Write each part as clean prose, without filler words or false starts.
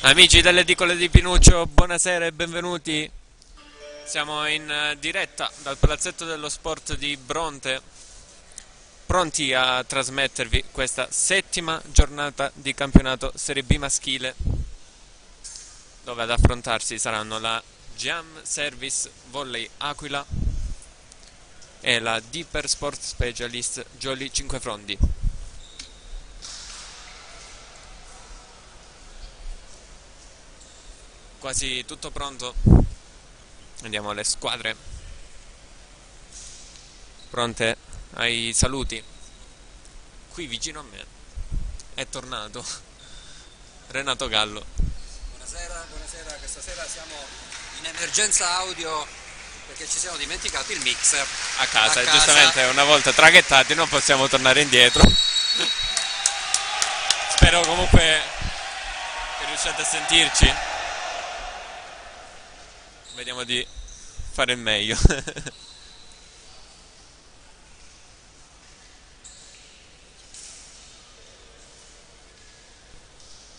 Amici delle edicole di Pinuccio, buonasera e benvenuti. Siamo in diretta dal Palazzetto dello Sport di Bronte, pronti a trasmettervi questa settima giornata di campionato Serie B maschile, dove ad affrontarsi saranno la Jam Service Volley Aquila e la Deeper Sport Specialist Jolly Cinquefrondi. Quasi tutto pronto. Andiamo alle squadre pronte ai saluti. Qui vicino a me è tornato Renato Gallo. Buonasera, buonasera, questa sera siamo in emergenza audio perché ci siamo dimenticati il mixer A casa. Giustamente una volta traghettati non possiamo tornare indietro. Spero comunque che riusciate a sentirci. Vediamo di fare il meglio.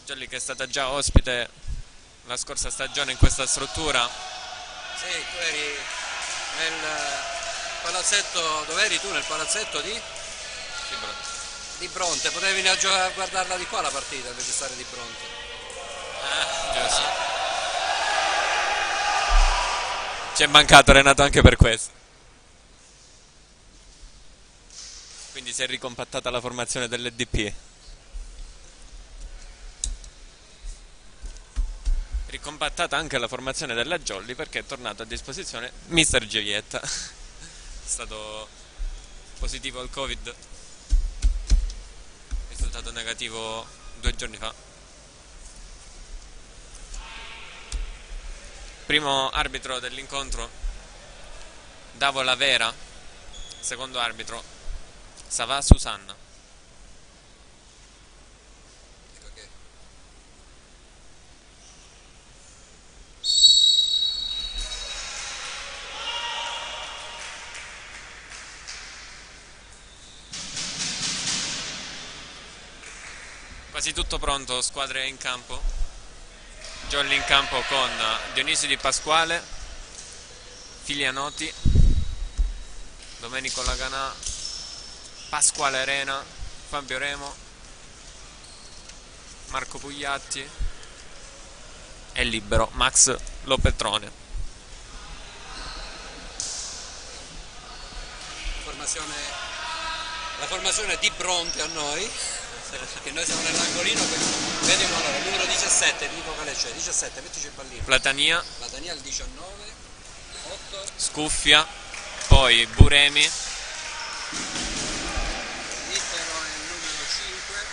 Jolly che è stata già ospite la scorsa stagione in questa struttura. Sì, tu eri nel palazzetto, dove eri tu? Nel palazzetto di Bronte, potevi venire a guardarla di qua la partita invece di stare di Bronte. Giusto. Ci è mancato Renato anche per questo. Quindi si è ricompattata la formazione dell'EDP. Ricompattata anche la formazione della Jolly perché è tornato a disposizione Mister Gioietta. È stato positivo al Covid. Risultato negativo 2 giorni fa. Primo arbitro dell'incontro Davo Lavera, secondo arbitro Savà Susanna. Ecco che Quasi tutto pronto, squadre in campo. Jolly in campo con Dionisio Di Pasquale, Filianotti, Domenico Laganà, Pasquale Arena, Fabio Remo, Marco Pugliatti e libero Max Lopetrone. la formazione di Bronte a noi, che noi siamo nell'angolino, vediamo allora, il numero 17, dico quale c'è, 17, mettici il pallino. Platania, Daniel 19, 8, Scuffia, poi Buremi, Nittero è il numero 5,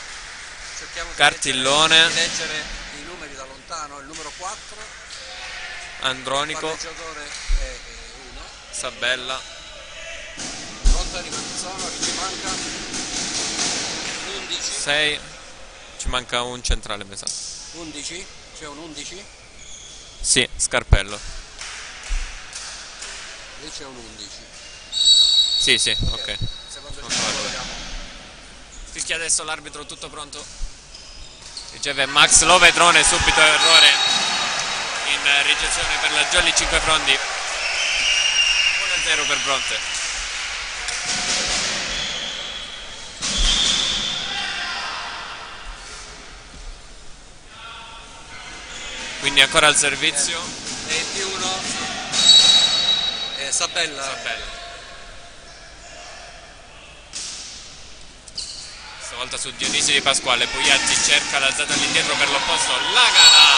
cerchiamo Cartillone, di leggere i numeri da lontano, il numero 4, Andronico, il giocatore è 1, Sabella, Conta di quanti sono, che ci manca? 11, 6, ci manca un centrale mi sa. 11, c'è un 11, Sì, Scarpello. lì c'è un 11. Sì, ok. Secondo Non il so, vediamo. Fischia adesso l'arbitro, tutto pronto. Riceve Max Lovetrone, subito errore in ricezione per la Jolly Cinquefrondi. 1-0 per Bronte. Quindi ancora al servizio E in più uno, Sabella. Stavolta su Dionisio Di Pasquale. Pugliatti cerca l'alzata all'indietro per l'opposto. Lagana,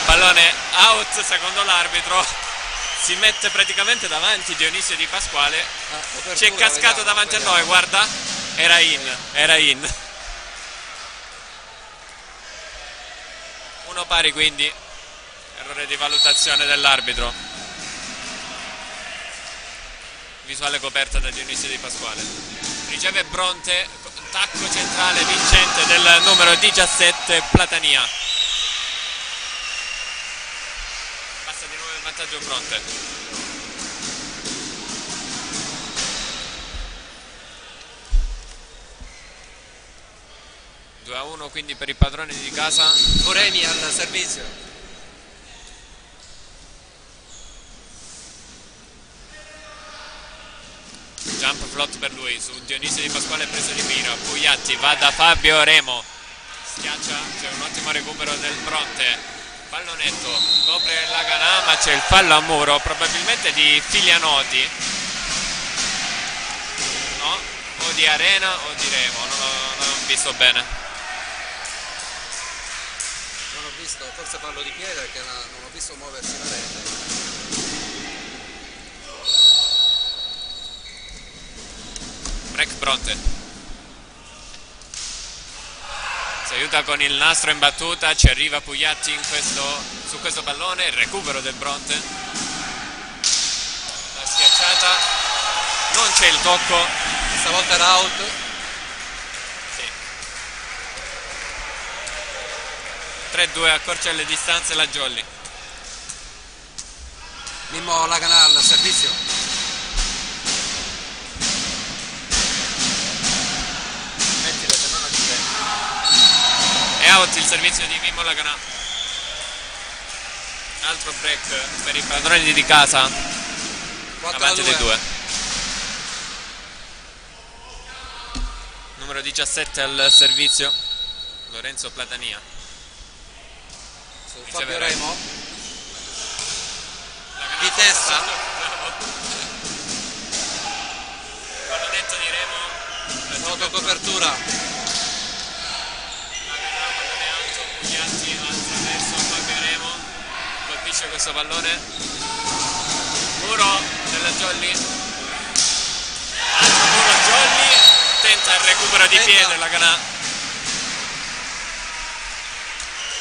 pallone out secondo l'arbitro. Si mette praticamente davanti Dionisio Di Pasquale. Ci è cascato davanti a noi, guarda. Era in. Uno pari, quindi errore di valutazione dell'arbitro. Visuale coperta da Dionisio Di Pasquale. Riceve Bronte, tacco centrale vincente del numero 17 Platania. Passa di nuovo il vantaggio Bronte. 2-1 quindi per i padroni di casa. Buremi al servizio. Jump flot per lui su Dionisio Di Pasquale, preso di mira. Pugliatti va da Fabio Remo, schiaccia, c'è un ottimo recupero del Bronte, pallonetto, copre la Ganà ma c'è il fallo a muro, probabilmente di Filianotti, no, o di Arena o di Remo, non ho visto bene. Non ho visto, forse fallo di piede perché non ho visto muoversi la rete. Break Bronte, si aiuta con il nastro in battuta, ci arriva Pugliatti su questo pallone, il recupero del Bronte, la schiacciata, non c'è il tocco, Stavolta era out. sì. 3-2, accorcia le distanze la Jolly. Mimmo Laganà al servizio. È out il servizio di Mimmo Laganà. Altro break per i padroni di casa, avanti dei 2. Numero 17 al servizio, Lorenzo Platania. Su Riceve Fabio Remo. Laganà Di testa. Pallonetto di Remo. Autocopertura. Pugliatti alza verso Fabio Remo, colpisce questo pallone, muro della Jolly, altro muro Jolly, tenta il recupero di piede la Ganà,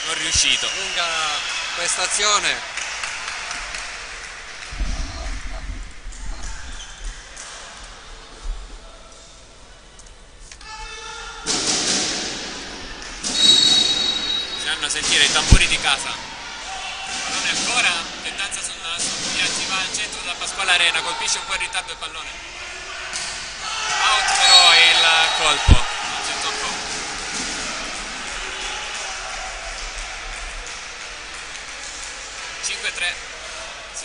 non riuscito. Lunga prestazione. Sentire i tamburi di casa, pallone ancora, tendenza su Pugliatti, va al centro da Pasquale Arena, colpisce un po' in ritardo il pallone, out però il colpo, non c'è tocco. Si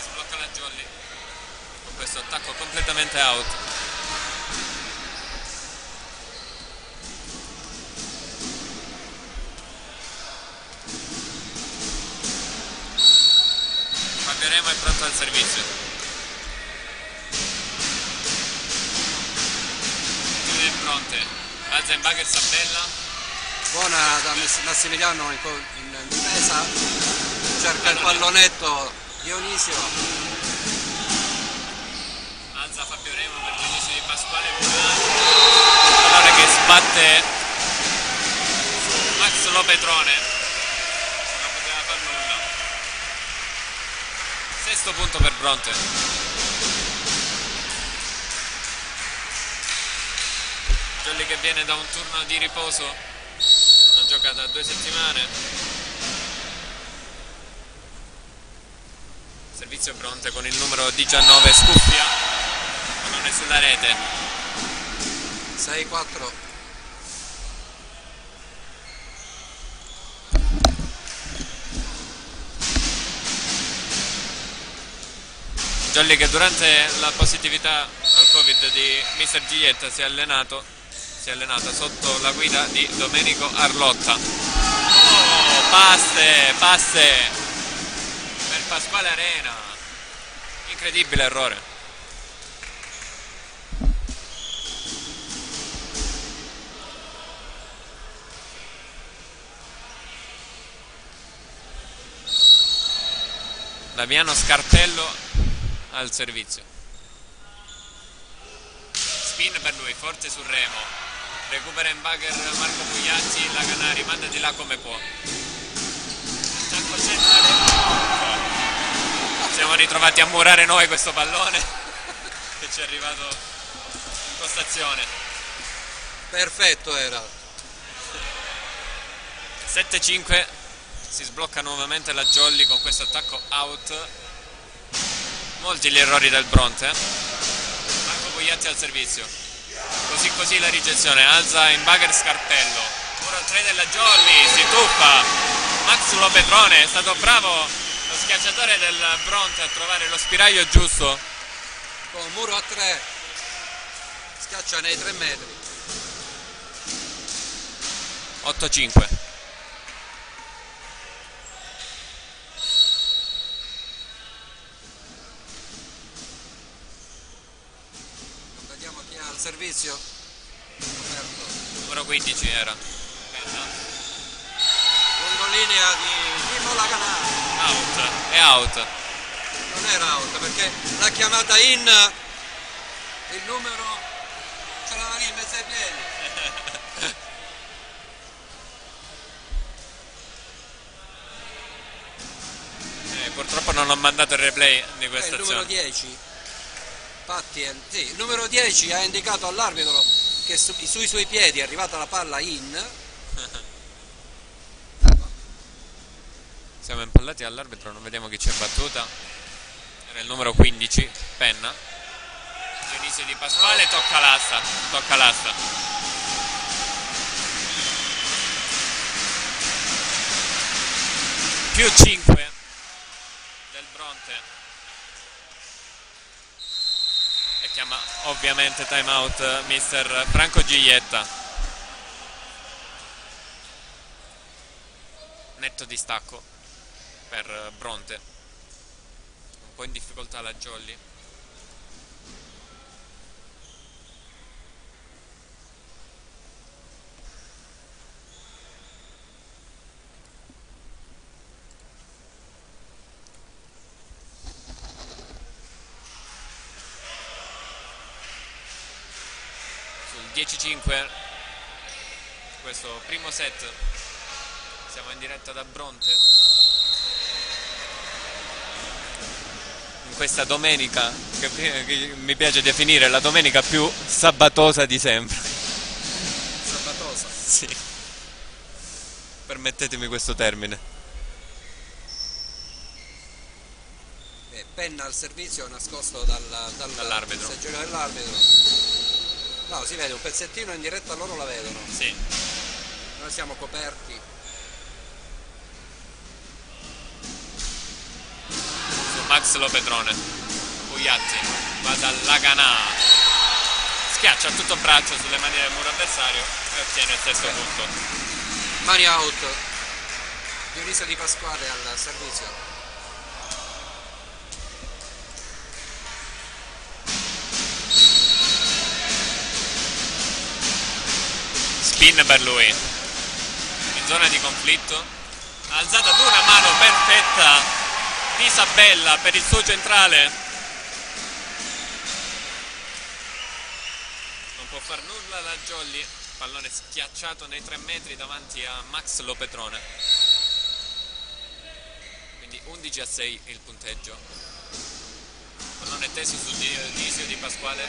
sblocca la Jolly con questo attacco completamente out. Fabio Remo è pronto al servizio. Chiude il Bronte, Alzenbagher Sabella. Buona da Massimiliano in difesa. Cerca il pallonetto Dionisio. Alza Fabio Remo per Dionisio Di Pasquale. Pallone che sbatte su Max Lopetrone. Non poteva far nulla. Sesto punto per Bronte. Jolly che viene da un turno di riposo, non gioca da 2 settimane. Servizio Bronte con il numero 19 Scuffia, pallone sulla rete. 6-4. Jolly che durante la positività al Covid di Mr. Giglietta si è allenata sotto la guida di Domenico Arlotta. Oh, passe per Pasquale Arena, incredibile errore. Damiano Scarpello al servizio, spin per lui, forte sul Remo, recupera in bagger Marco Pugliatti, la Ganà rimanda di là come può, attacco centrale, siamo ritrovati a murare noi questo pallone che ci è arrivato in postazione. Perfetto era. 7-5, si sblocca nuovamente la Jolly con questo attacco out. Molti gli errori del Bronte. Marco Pugliatti al servizio. Così la ricezione. Alza in bagger Scarpello. Muro 3 della Jolly, si tuffa Max Lopetrone, è stato bravo lo schiacciatore del Bronte a trovare lo spiraglio giusto. Con muro a 3, schiaccia nei 3 metri. 8-5. Vediamo chi ha il servizio. Numero 15 era. Lungolinea di Mimmo Laganà. Out, è out. Non era out perché l'ha chiamata in, il numero ce l'aveva lì in mezzo ai piedi. Purtroppo non ho mandato il replay di questa Il numero azione. 10 infatti, sì, il numero 10 ha indicato all'arbitro che sui suoi piedi è arrivata la palla in. Siamo impallati all'arbitro, non vediamo chi c'è battuta. Era il numero 15, Penna. Dionisio Di Pasquale, tocca l'asta. Tocca l'asta. Più 5 del Bronte. E chiama ovviamente time out mister Franco Giglietta. Netto distacco per Bronte, un po' in difficoltà la Jolly. Sul 10-5 questo primo set. Siamo in diretta da Bronte in questa domenica che mi piace definire la domenica più sabatosa di sempre. Sabatosa. Sì, permettetemi questo termine. Penna al servizio nascosto Dall'arbitro. seggiolino dell'arbitro. No, si vede un pezzettino in diretta, loro la vedono. Sì. Noi siamo coperti. Max Lopetrone, Pugliatti va dal Laganà, schiaccia a tutto braccio sulle mani del muro avversario e ottiene il sesto punto. Mani out. Dionisio Di Pasquale al servizio. Spin per lui, in zona di conflitto, ha alzato ad una mano perfetta di Sabella per il suo centrale. Non può far nulla la Jolly, pallone schiacciato nei 3 metri davanti a Max Lopetrone. Quindi 11-6 il punteggio. Pallone teso su Dionisio Di Pasquale,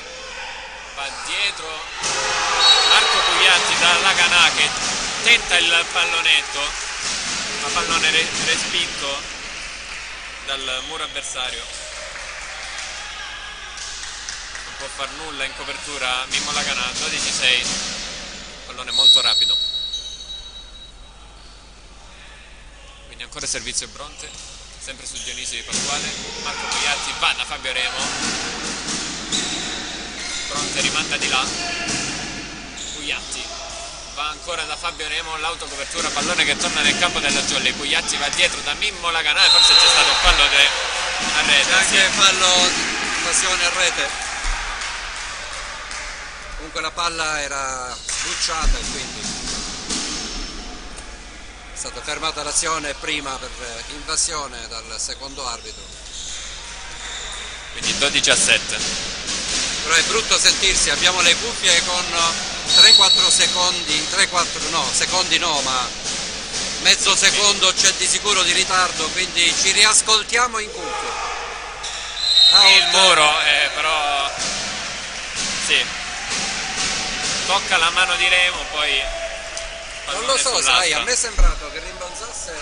va dietro Marco Pugliatti da Laganà che tenta il pallonetto, ma pallone respinto dal muro avversario. Non può far nulla in copertura Mimmo Laganà. 12-6, pallone molto rapido. Quindi ancora servizio Bronte, sempre su Dionisio Di Pasquale. Marco Pugliatti va da Fabio Remo, Bronte rimanda di là, Pugliatti va ancora da Fabio Remo, l'autocopertura, pallone che torna nel campo della Jolly. Pugliatti va dietro da Mimmo Laganà e forse c'è stato un fallo a rete. Anche fallo di passione a rete. Comunque la palla era sbucciata e quindi è stata fermata l'azione prima per invasione dal secondo arbitro. Quindi 12-7. Però è brutto sentirsi, abbiamo le cuffie con 3-4 secondi, 3-4 no, secondi no, ma mezzo secondo c'è di sicuro di ritardo, quindi ci riascoltiamo in cuffia. Il muro, però sì, tocca la mano di Remo, poi non lo so, sai, a me è sembrato che rimbalzasse,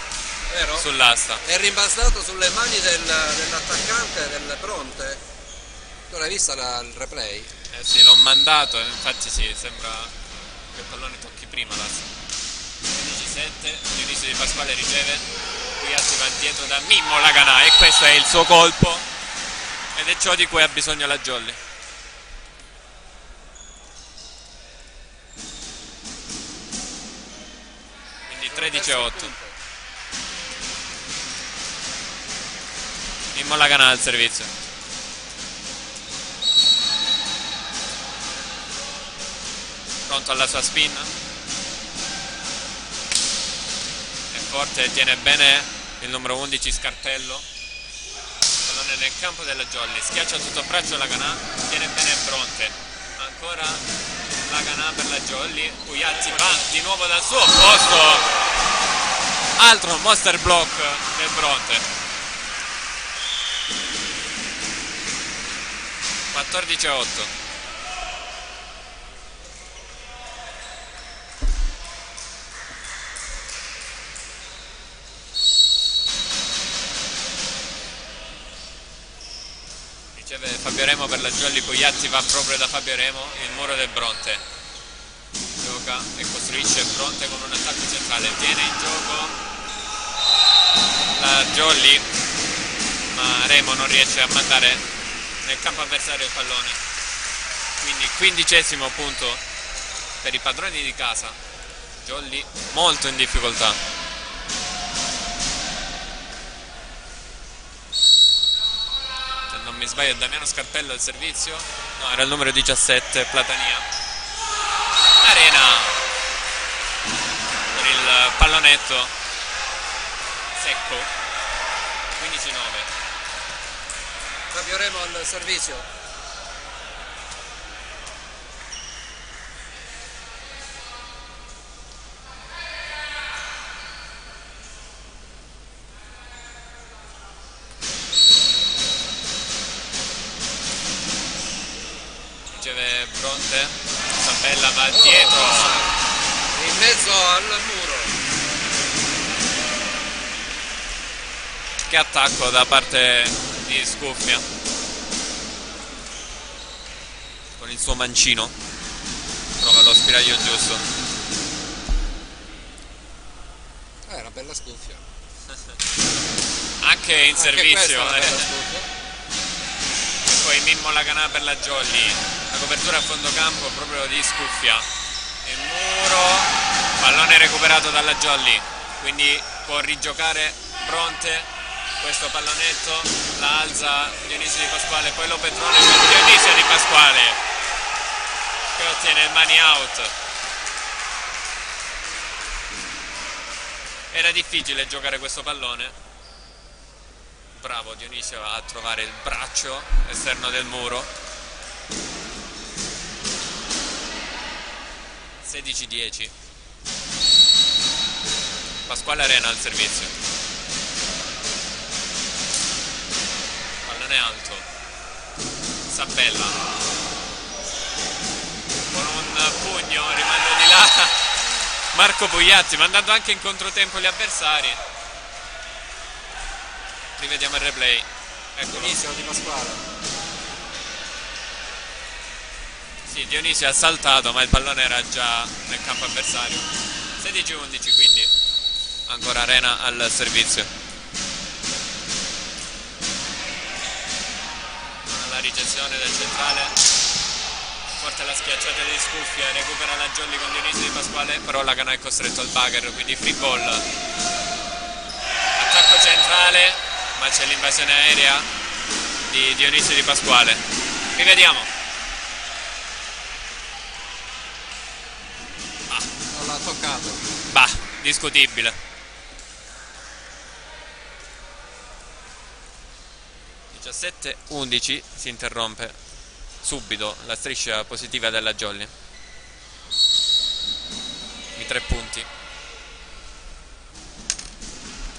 vero? Sull'asta. È rimbalzato sulle mani dell'attaccante del Bronte. Tu l'hai vista il replay? Sì, l'ho mandato, infatti sì, sembra che il pallone tocchi prima l'asta. 17, Dionisio Di Pasquale riceve, Pugliatti va dietro da Mimmo Laganà e questo è il suo colpo ed è ciò di cui ha bisogno la Jolly. Quindi 13-8. Mimmo Laganà al servizio. Pronto alla sua spin. È forte, tiene bene il numero 11 Scarpello. Pallone nel campo della Jolly. Schiaccia tutto braccio Laganà. Tiene bene Bronte. Ancora Laganà per la Jolly. Pugliatti va di nuovo dal suo posto. Altro monster block del Bronte. 14-8. Riceve Fabio Remo per la Jolly, Pugliatti va proprio da Fabio Remo, il muro del Bronte. Gioca e costruisce Bronte con un attacco centrale, tiene in gioco la Jolly, ma Remo non riesce a mandare nel campo avversario il pallone. Quindi 15° punto per i padroni di casa. Jolly molto in difficoltà. Se non mi sbaglio è Damiano Scarpello al servizio. No, era il numero 17, Platania. Arena per il pallonetto secco. 15-9. Fabio Remo al servizio. Riceve Bronte, Sabella va dietro. In mezzo al muro. Che attacco da parte di Scuffia con il suo mancino, trova lo spiraglio giusto. È una bella scuffia. Anche in servizio. E E poi Mimmo Laganà per la Jolly, la copertura a fondo campo proprio di Scuffia, il muro, pallone recuperato dalla Jolly, quindi può rigiocare Bronte. Questo pallonetto la alza Dionisio Di Pasquale, poi lo Petrone per Dionisio Di Pasquale che ottiene il money out. Era difficile giocare questo pallone. Bravo Dionisio a trovare il braccio esterno del muro. 16-10. Pasquale Arena al servizio. Alto, Sabella con un pugno rimanda di là Marco Pugliatti, mandando anche in controtempo gli avversari. Rivediamo il replay. Eccolo. Dionisio Di Pasquale. Sì, Dionisio ha saltato ma il pallone era già nel campo avversario. 16-11 quindi ancora Arena al servizio. La ricezione del centrale, forte la schiacciata di Scuffia, recupera la Jolly con Dionisio Di Pasquale, però Laganà è costretto al bugger, quindi free ball. Attacco centrale, ma c'è l'invasione aerea di Dionisio Di Pasquale. Rivediamo. Non l'ha toccato. Bah, discutibile. 17-11 si interrompe subito la striscia positiva della Jolly. I 3 punti.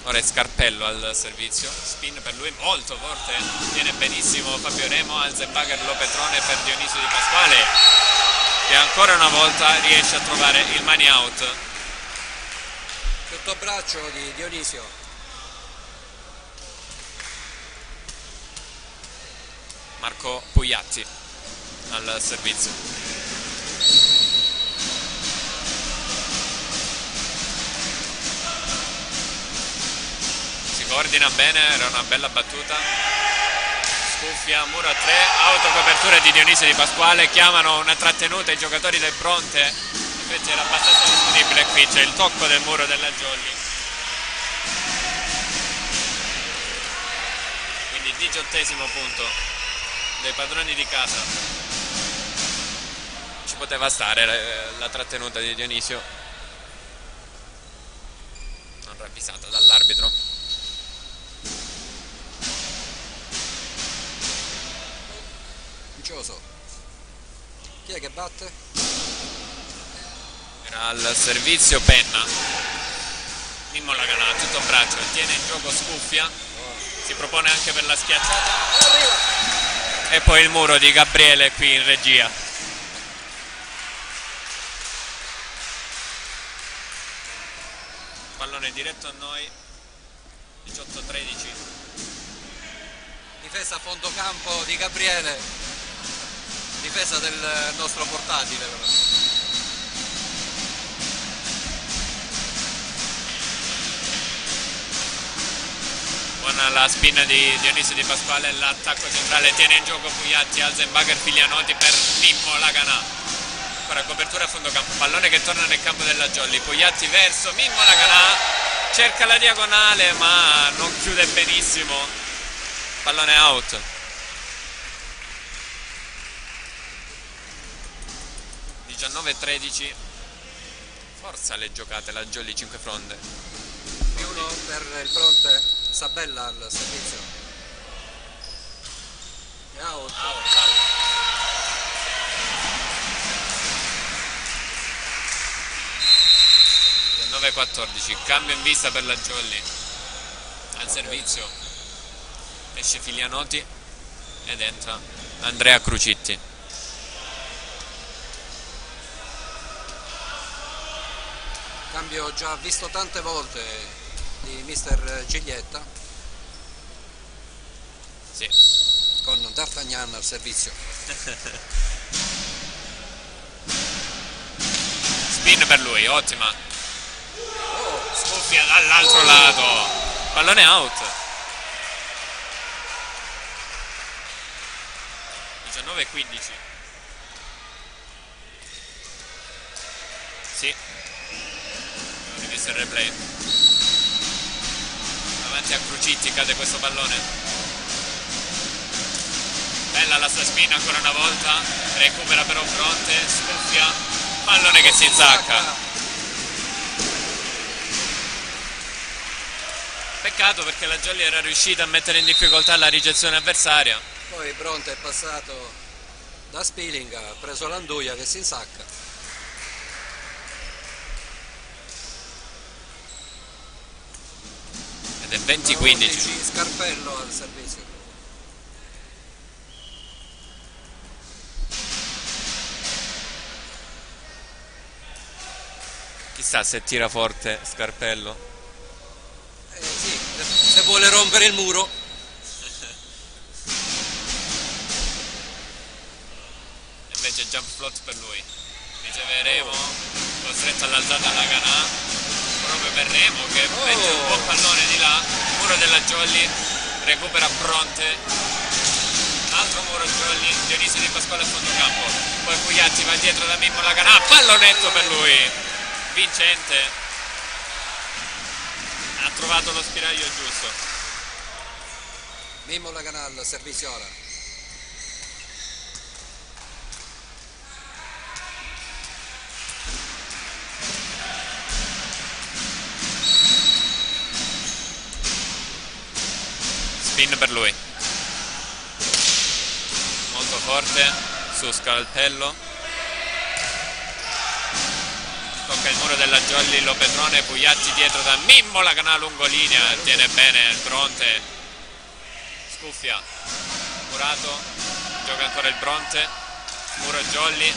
Ora è Scarpello al servizio, spin per lui molto forte, tiene benissimo Fabio Remo, alza il bugger lo Petrone per Dionisio Di Pasquale che ancora una volta riesce a trovare il money out. Tutto braccio di Dionisio. Marco Pugliatti al servizio. coordina bene, era una bella battuta. Scuffia, muro a 3, autocopertura di Dionisio Di Pasquale, chiamano una trattenuta i giocatori del Bronte, invece era abbastanza disponibile. Qui c'è il tocco del muro della Jolly. Quindi 18° punto dei padroni di casa. Ci poteva stare la trattenuta di Dionisio, non ravvisata dall'arbitro. Chi è che batte? Era al servizio Penna. Mimmo Laganà, tutto braccio, tiene in gioco Scuffia, si propone anche per la schiacciata e poi il muro di Gabriele qui in regia. Pallone diretto a noi, 18-13. Difesa a fondo campo di Gabriele. Difesa del nostro portatile però. Buona la spinna di Dionisio Di Pasquale, l'attacco centrale tiene in gioco Pugliatti, Alzenbacher, Figlianotti per Mimmo Laganà. Ancora copertura a fondo campo, pallone che torna nel campo della Jolly, Pugliatti verso Mimmo Laganà, cerca la diagonale ma non chiude benissimo, pallone out. 19-13, forza le giocate, la Jolly 5 fronde. Più uno per il Bronte, Sabella al servizio. È out. 19-14, cambio in vista per la Jolly. Al servizio esce Figlianotti ed entra Andrea Crucitti. Cambio già visto tante volte di mister Giglietta. Sì. Con D'Artagnan al servizio. Spin per lui, ottima. Scuffia dall'altro lato, pallone out. 19-15. Sì, ho rivisto il replay. Davanti a Crucitti cade questo pallone. Bella la sua spina ancora una volta, recupera però Bronte, scuffia, pallone che si insacca. Peccato perché la Jolly era riuscita a mettere in difficoltà la ricezione avversaria. Poi Bronte è passato da Spilling, ha preso l'Anduia che si insacca. Ed è 20-15. Scarpello al servizio. Chissà se tira forte Scarpello. Sì, se vuole rompere il muro. Invece jump float per lui. Riceve Remo, costretto all'alzata Laganà, proprio per Remo che mette un buon pallone di là, muro della Jolly, recupera Bronte, altro muro Jolly, Dionisio Di Pasquale a fondo campo, poi Pugliatti va dietro da Mimmo Laganà, pallonetto per lui, vincente. Ha trovato lo spiraglio giusto. Mimmo Laganà al servizio ora. Spin per lui. Molto forte su Scarpello. Tocca il muro della Jolly, Lopedrone, Pugliatti dietro da Mimmo Laganà lungolinea, tiene bene il Bronte, scuffia, Murato, gioca ancora il Bronte, muro Jolly,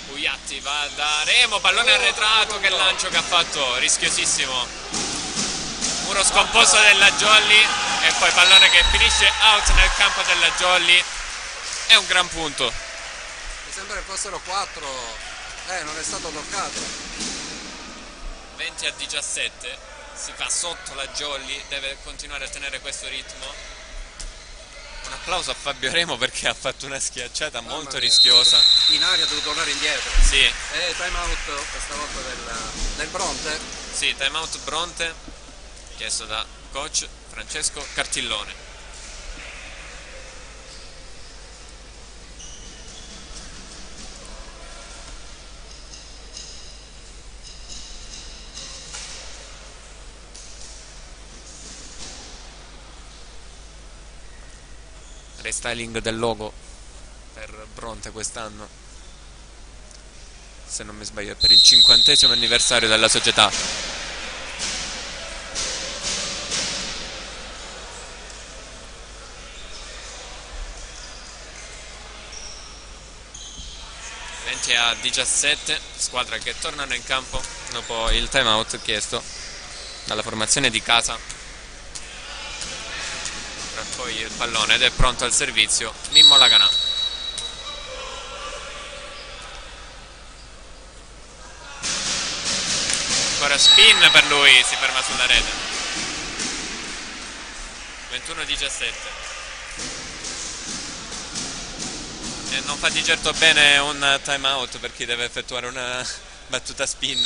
Pugliatti va da Remo, pallone arretrato, che lancio che ha fatto, rischiosissimo, muro scomposto della Jolly e poi pallone che finisce out nel campo della Jolly, è un gran punto. Mi sembra che fossero 4. Non è stato toccato. 20-17, si fa sotto la Jolly, deve continuare a tenere questo ritmo. Un applauso a Fabio Remo perché ha fatto una schiacciata molto rischiosa. In aria ha dovuto tornare indietro. Sì. E time out questa volta del Bronte. Sì, time out Bronte, chiesto da coach Francesco Cartillone. Restyling del logo per Bronte quest'anno, se non mi sbaglio è per il 50° anniversario della società. A 17, squadra che tornano in campo dopo il time out chiesto dalla formazione di casa. Raccoglie il pallone ed è pronto al servizio Mimmo Laganà. Ancora spin per lui, si ferma sulla rete. 21-17. E non fa di certo bene un time out per chi deve effettuare una battuta spin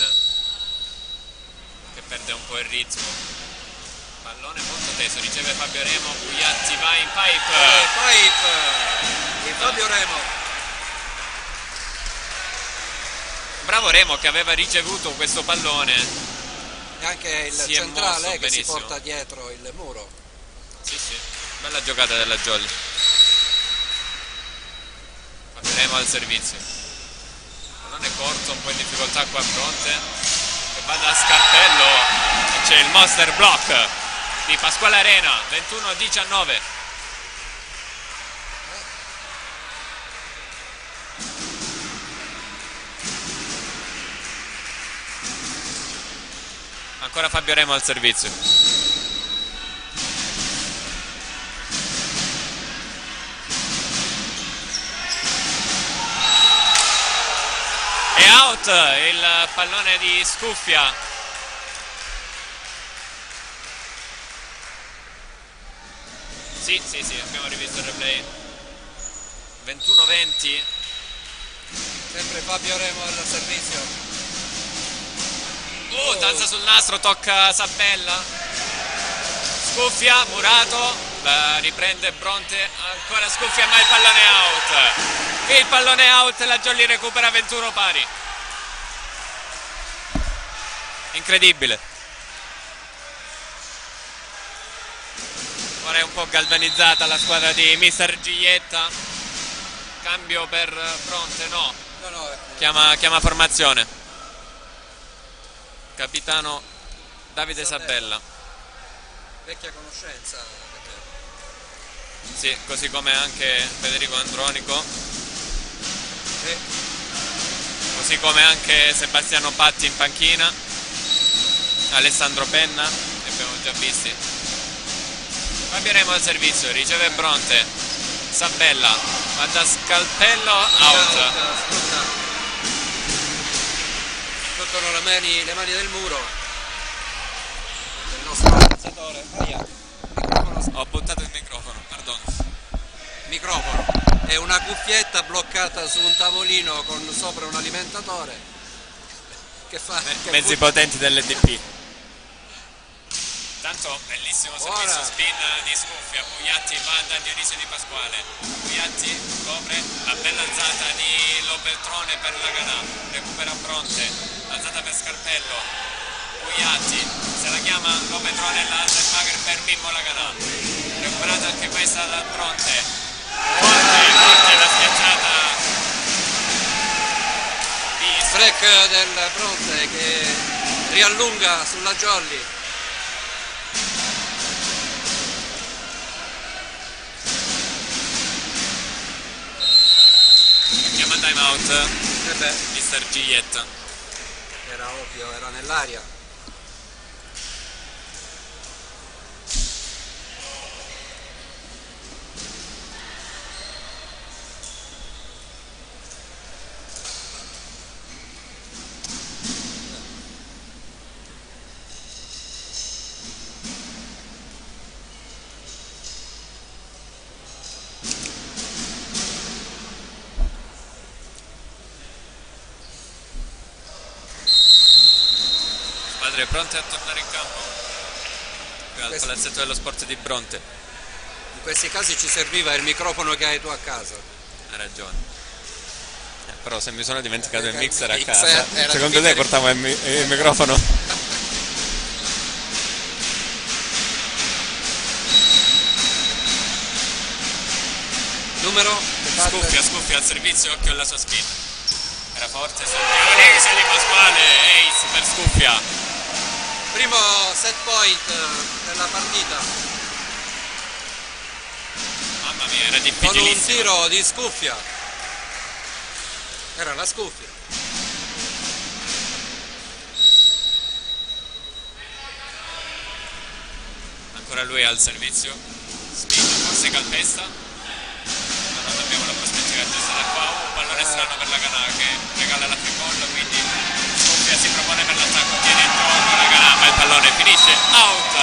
che perde un po' il ritmo. Pallone molto teso, riceve Fabio Remo, Pugliatti va in pipe. Pipe di Fabio Remo. Bravo Remo che aveva ricevuto questo pallone. E anche il centrale che si porta dietro il muro. Sì, sì, bella giocata della Jolly. Remo al servizio. Pallone corto, un po' in difficoltà qua a Bronte. Che va da Scarpello. E c'è il monster block di Pasquale Arena. 21-19. Ancora Fabio Remo al servizio. E out il pallone di Scuffia. Sì, abbiamo rivisto il replay. 21-20. Sempre Fabio Remo al servizio. Danza sul nastro, tocca Sabella. Scuffia, Murato, la riprende Bronte, ancora Scuffia ma il pallone out. Il pallone out, la Jolly recupera 21 pari. Incredibile. Ora è un po' galvanizzata la squadra di Mister Giglietta. Cambio per Bronte, no. Chiama formazione. Capitano Davide Sabella. Vecchia conoscenza. Sì, così come anche Federico Andronico. Così come anche Sebastiano Patti in panchina. Alessandro Penna, li abbiamo già visti. Fabio Remo al servizio, riceve Bronte. Sabella, va da Scalpello, out. Sotto le mani del muro. Il nostro organizzatore. Ho buttato il microfono, perdono. Microfono. È una cuffietta bloccata su un tavolino con sopra un alimentatore. Che fa? Mezzi potenti dell'EDP. Tanto bellissimo servizio spin di Scuffia. Pugliatti va da Dionisio Di Pasquale. Pugliatti copre la bella alzata di Lobeltrone per Laganà. Recupera Bronte. Alzata per Scarpello. Pugliatti se la chiama Lobeltrone, l'Altermager per Mimmo Laganà. Recuperata anche questa da Bronte. Forte la schiacciata di Break del Bronte che riallunga sulla Jolly. Chiama time out Mister Giglietta. Era ovvio, era nell'aria. Squadre pronte a tornare in campo qui al palazzetto dello sport di Bronte. In questi casi ci serviva il microfono che hai tu a casa. Hai ragione. Però se mi sono dimenticato il mixer a Mixer, casa, era secondo te difficile. portavo il microfono? Numero? Scuffia al servizio, occhio alla sua spin. Era forte, Dionisi di Pasquale, ace per Scuffia. Primo set point della partita. Mamma mia, era Con un difficilissimo. tiro di Scuffia. Era la Scuffia. Ancora lui al servizio. Spin, forse calpesta. Ma non abbiamo la prospettiva attesa da qua. Un pallone strano per la Canà che regala la free ball, quindi Scuffia si propone per l'attacco, tiene intorno la Canà, ma il pallone finisce out.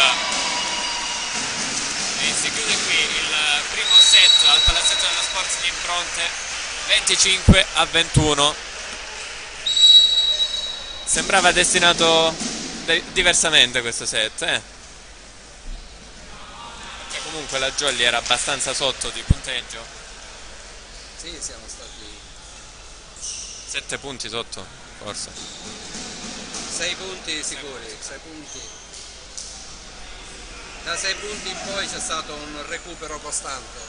E si chiude qui il primo set al palazzetto dello sport di Bronte, 25-21. Sembrava destinato diversamente questo set, Perché comunque la Jolly era abbastanza sotto di punteggio. Sì, siamo stati 7 punti sotto, forse. 6 punti sicuri, 6 punti. Da 6 punti in poi c'è stato un recupero costante.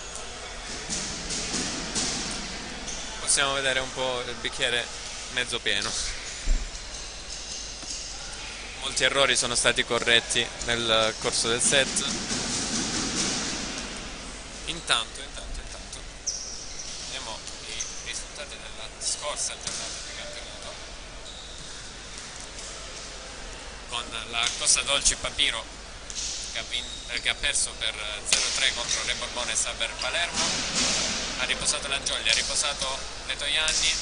Possiamo vedere un po' il bicchiere mezzo pieno. Molti errori sono stati corretti nel corso del set. Intanto vediamo i risultati della scorsa giornata di campionato, con la Costa Dolci Papiro che ha perso per 0-3 contro Re Borbone e Saber Palermo. Ha riposato la Jolly, ha riposato le Toianni,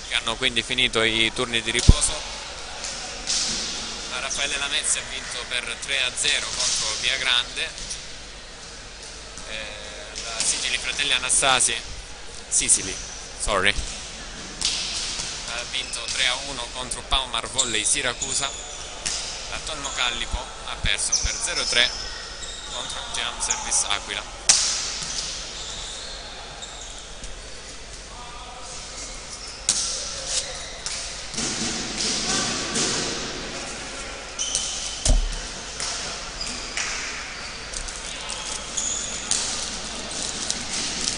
che hanno quindi finito i turni di riposo. La Raffaele Lamezzi ha vinto per 3-0 contro Via Grande. La Sicili Sicily ha vinto 3-1 contro Paumar Volley Siracusa. La Tonno Callipo ha perso per 0-3 contro Jam Service Aquila.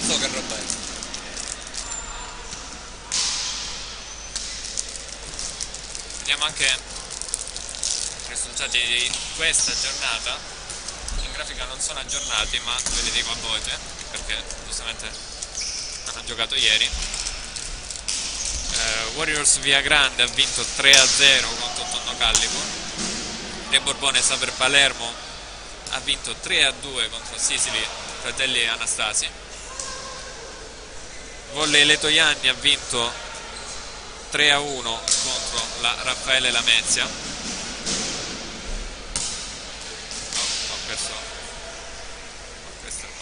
So che roba è. Vediamo anche i risultati di questa giornata. In grafica non sono aggiornati, ma ve li dico a voce perché giustamente hanno giocato ieri. Warriors Via Grande ha vinto 3-0 contro Tonno Callipo. Re Borbone Saber Palermo ha vinto 3-2 contro Sicily Fratelli Anastasi. Volley Letoianni ha vinto 3-1 contro la Raffaele Lamezia. Ho perso.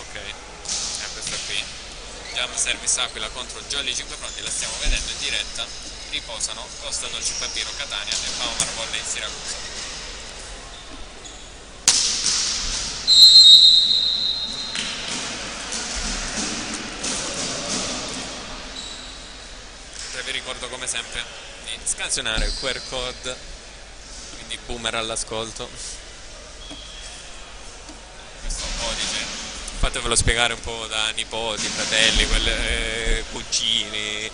Ok, questa qui. Jam Service Aquila contro Jolly 5 Pronti, la stiamo vedendo in diretta. Riposano Costa Dolce Papiro Catania e Paumar Volley Siracusa. Vi ricordo come sempre di scansionare il QR code, quindi boomer all'ascolto. Questo codice fatevelo spiegare un po' da nipoti, fratelli, cugini,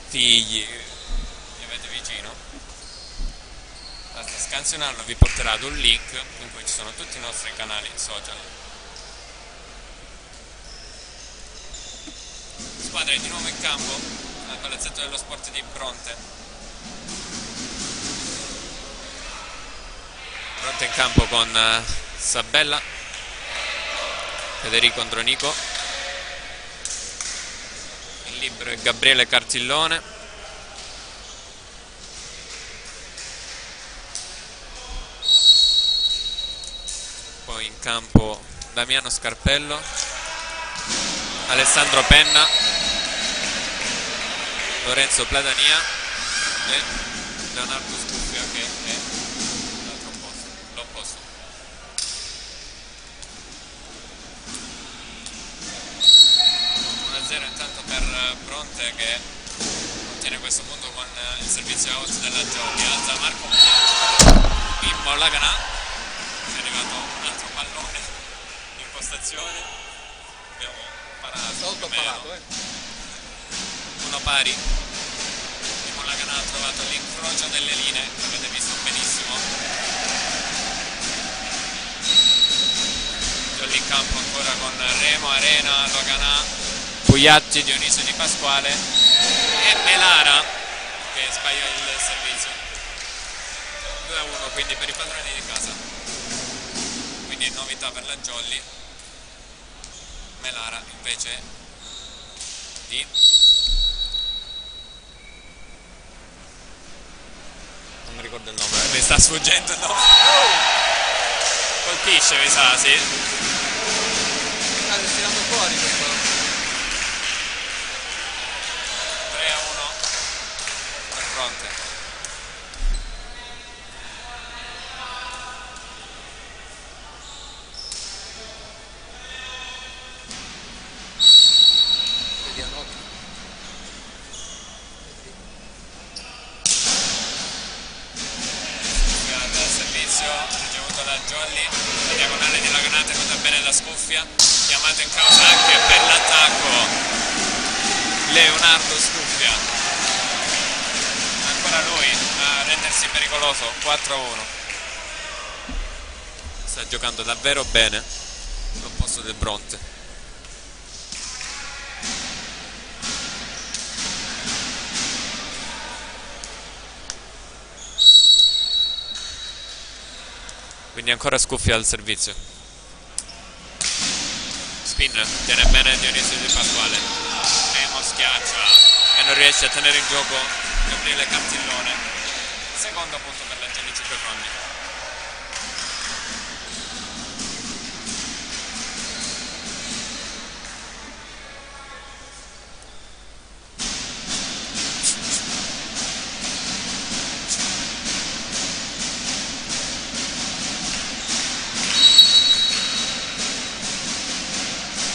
figli che avete vicino. Basta scansionarlo, vi porterà ad un link in cui ci sono tutti i nostri canali social. Squadre di nuovo in campo al palazzetto dello sport di Bronte. Bronte in campo con Sabella, Federico Andronico, il libero è Gabriele Cartillone, poi in campo Damiano Scarpello, Alessandro Penna, Lorenzo Platania e Leonardo Scuffia, che è l'altro Bronte che ottiene questo punto con il servizio out della Giorgi. Alza Marco Mimmo Laganà, è arrivato un altro pallone in postazione, abbiamo parato Sotto parato, uno pari. Mimmo Laganà ha trovato l'incrocio delle linee, l'avete visto benissimo. Jolly in campo ancora con Remo, Arena, Laganà, Pugliatti, Dionisio Di Pasquale e Melara che sbaglia il servizio. 2-1 quindi per i padroni di casa, quindi novità per la Jolly. Melara invece di non mi ricordo il nome, mi sta sfuggendo il nome. Colpisce, mi sa, sì. Sta tirando fuori questo. 3-1 per Bronte. Vediamo. Al servizio ricevuto da Jolly, la diagonale di Laganà tenuta bene da Scuffia, chiamato in causa anche per l'attacco Leonardo Scuffia, ancora lui a rendersi pericoloso. 4-1, sta giocando davvero bene l'opposto del Bronte. Quindi ancora Scuffia al servizio. Spin, tiene bene Dionisio Di Pasquale. Remo schiaccia e non riesce a tenere in gioco Gabriele Cantillone. Secondo punto per la Genici Perronni.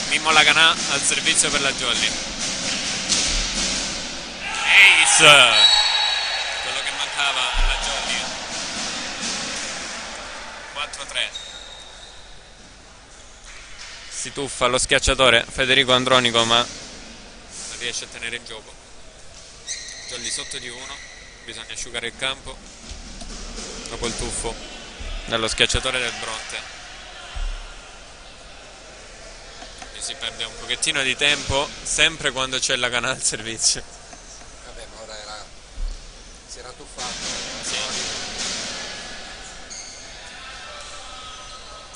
Mimmo Laganà al servizio per la Jolly. Ace! Quello che mancava alla Jolly. 4-3. Si tuffa lo schiacciatore Federico Andronico, ma non riesce a tenere in gioco. Jolly sotto di 1, bisogna asciugare il campo dopo il tuffo dallo schiacciatore del Bronte. Si perde un pochettino di tempo sempre quando c'è Laganà al servizio. Vabbè, ma ora si era tuffato. Sì.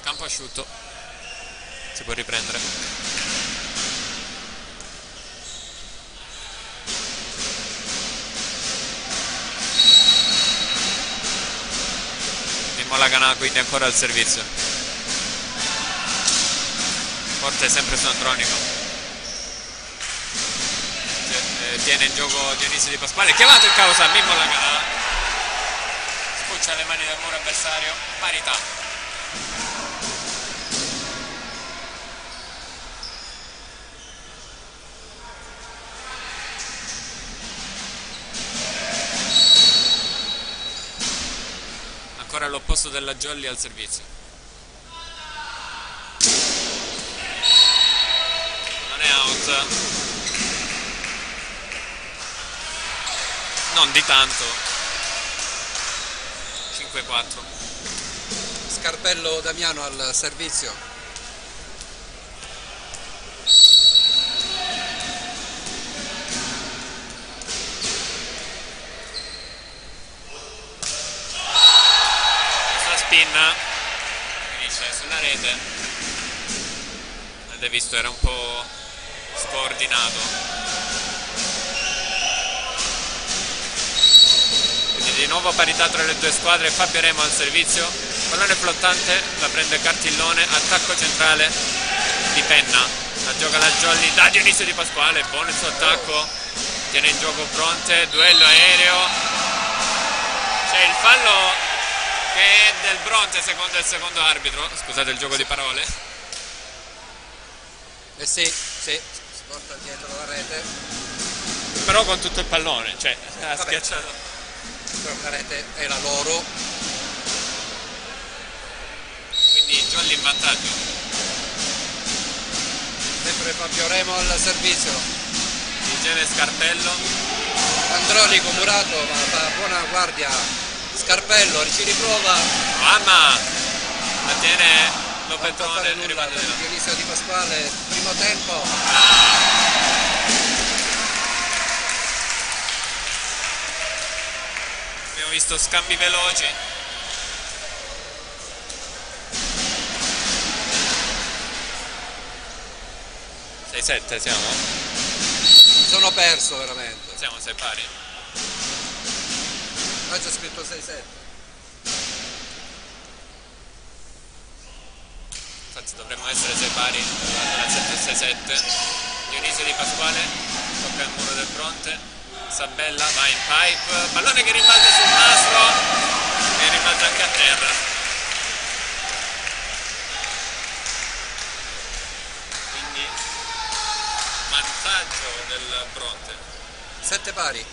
Campo asciutto, si può riprendere. Mimmo Laganà quindi ancora al servizio. Forte sempre su Andronico, tiene in gioco Dionisio Di Pasquale, chiamato in causa Mimmo Laganà, spuccia le mani del muro avversario, parità. Ancora l'opposto della Jolly al servizio. Out, non di tanto. 5-4. Scarpello Damiano al servizio. Questa spin finisce sulla rete. Avete visto, era un po' scoordinato, quindi di nuovo parità tra le due squadre. Fabio Remo al servizio, pallone flottante, la prende Cartillone, attacco centrale di Penna, la gioca la Jolly da Dionisio Di Pasquale, buono il suo attacco, tiene in gioco Bronte, duello aereo, c'è il fallo che è del Bronte secondo il secondo arbitro, scusate il gioco di parole. Sì, si porta dietro la rete. però con tutto il pallone, cioè ha Vabbè, schiacciato. però la rete era loro. Quindi Jolly in vantaggio. Sempre Fabio Remo al servizio. Riceve Scarpello. Androlico murato, ma fa buona guardia. Scarpello, ci riprova. Mamma! Mantiene Non può Lopetrone fare e nulla rimane per di là. Dionisio Di Pasquale, primo tempo. Abbiamo visto scambi veloci. Sei 7 siamo? Mi sono perso veramente. Siamo 6 pari. Qua c'è scritto 6-7. Infatti dovremmo essere 6 pari. La 7-6-7. Dionisio Di Pasquale tocca il muro del fronte. Sabella va in pipe. Pallone che rimbalza sul nastro e rimbalza anche a terra. Quindi vantaggio del Bronte. 7 pari.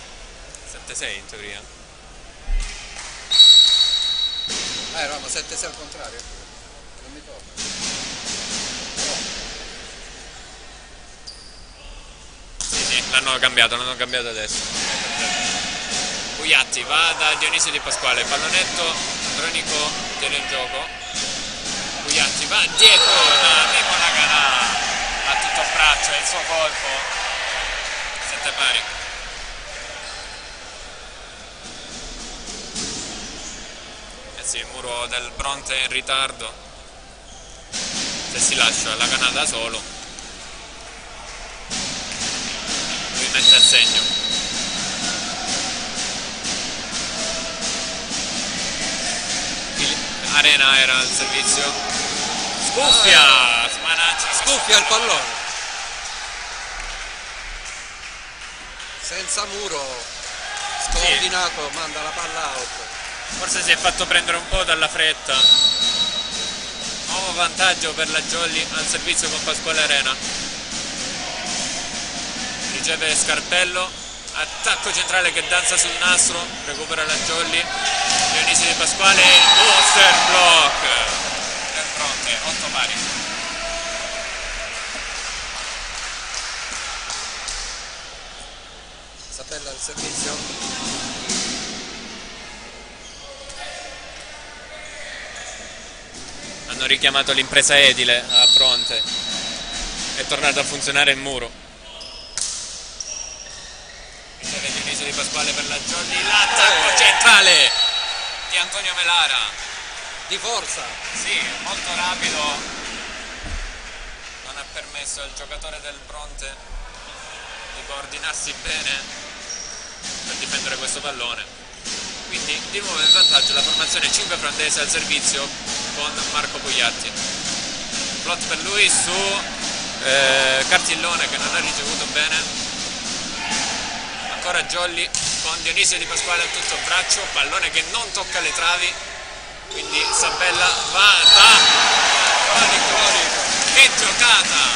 7-6 in teoria. Eravamo 7-6 al contrario. Non mi torna. Sì, l'hanno cambiato adesso. Pugliatti va da Dionisio Di Pasquale, pallonetto, Andronico tiene il gioco. Pugliatti va dietro da Memo Nagana, a tutto braccio, è il suo colpo. 7 pari. Eh sì, il muro del Bronte è in ritardo. Se si lascia la Nagana da solo, lui mette a segno. Arena era al servizio. Scuffia! Smanacci. Scuffia il pallone. Senza muro. Scordinato, manda la palla out. Forse si è fatto prendere un po' dalla fretta. Nuovo vantaggio per la Jolly al servizio con Pasquale Arena. Riceve Scarpello. Attacco centrale che danza sul nastro. Recupera la Jolly. Dionisio Di Pasquale. Booster block. Del Bronte. 8 pari. Sabella al servizio. Hanno richiamato l'impresa edile a Bronte. È tornato a funzionare il muro. Riceve Dionisio Di Pasquale per la Jolly. L'attacco centrale di Antonio Melara. Di forza. Sì, molto rapido. Non ha permesso al giocatore del Bronte di coordinarsi bene per difendere questo pallone. Quindi di nuovo in vantaggio la formazione 5 frontese al servizio con Marco Pugliatti. Plot per lui su Cartillone che non ha ricevuto bene. Ancora Jolly con Dionisio Di Pasquale a tutto braccio, pallone che non tocca le travi, quindi Sabella va da Clori. Che giocata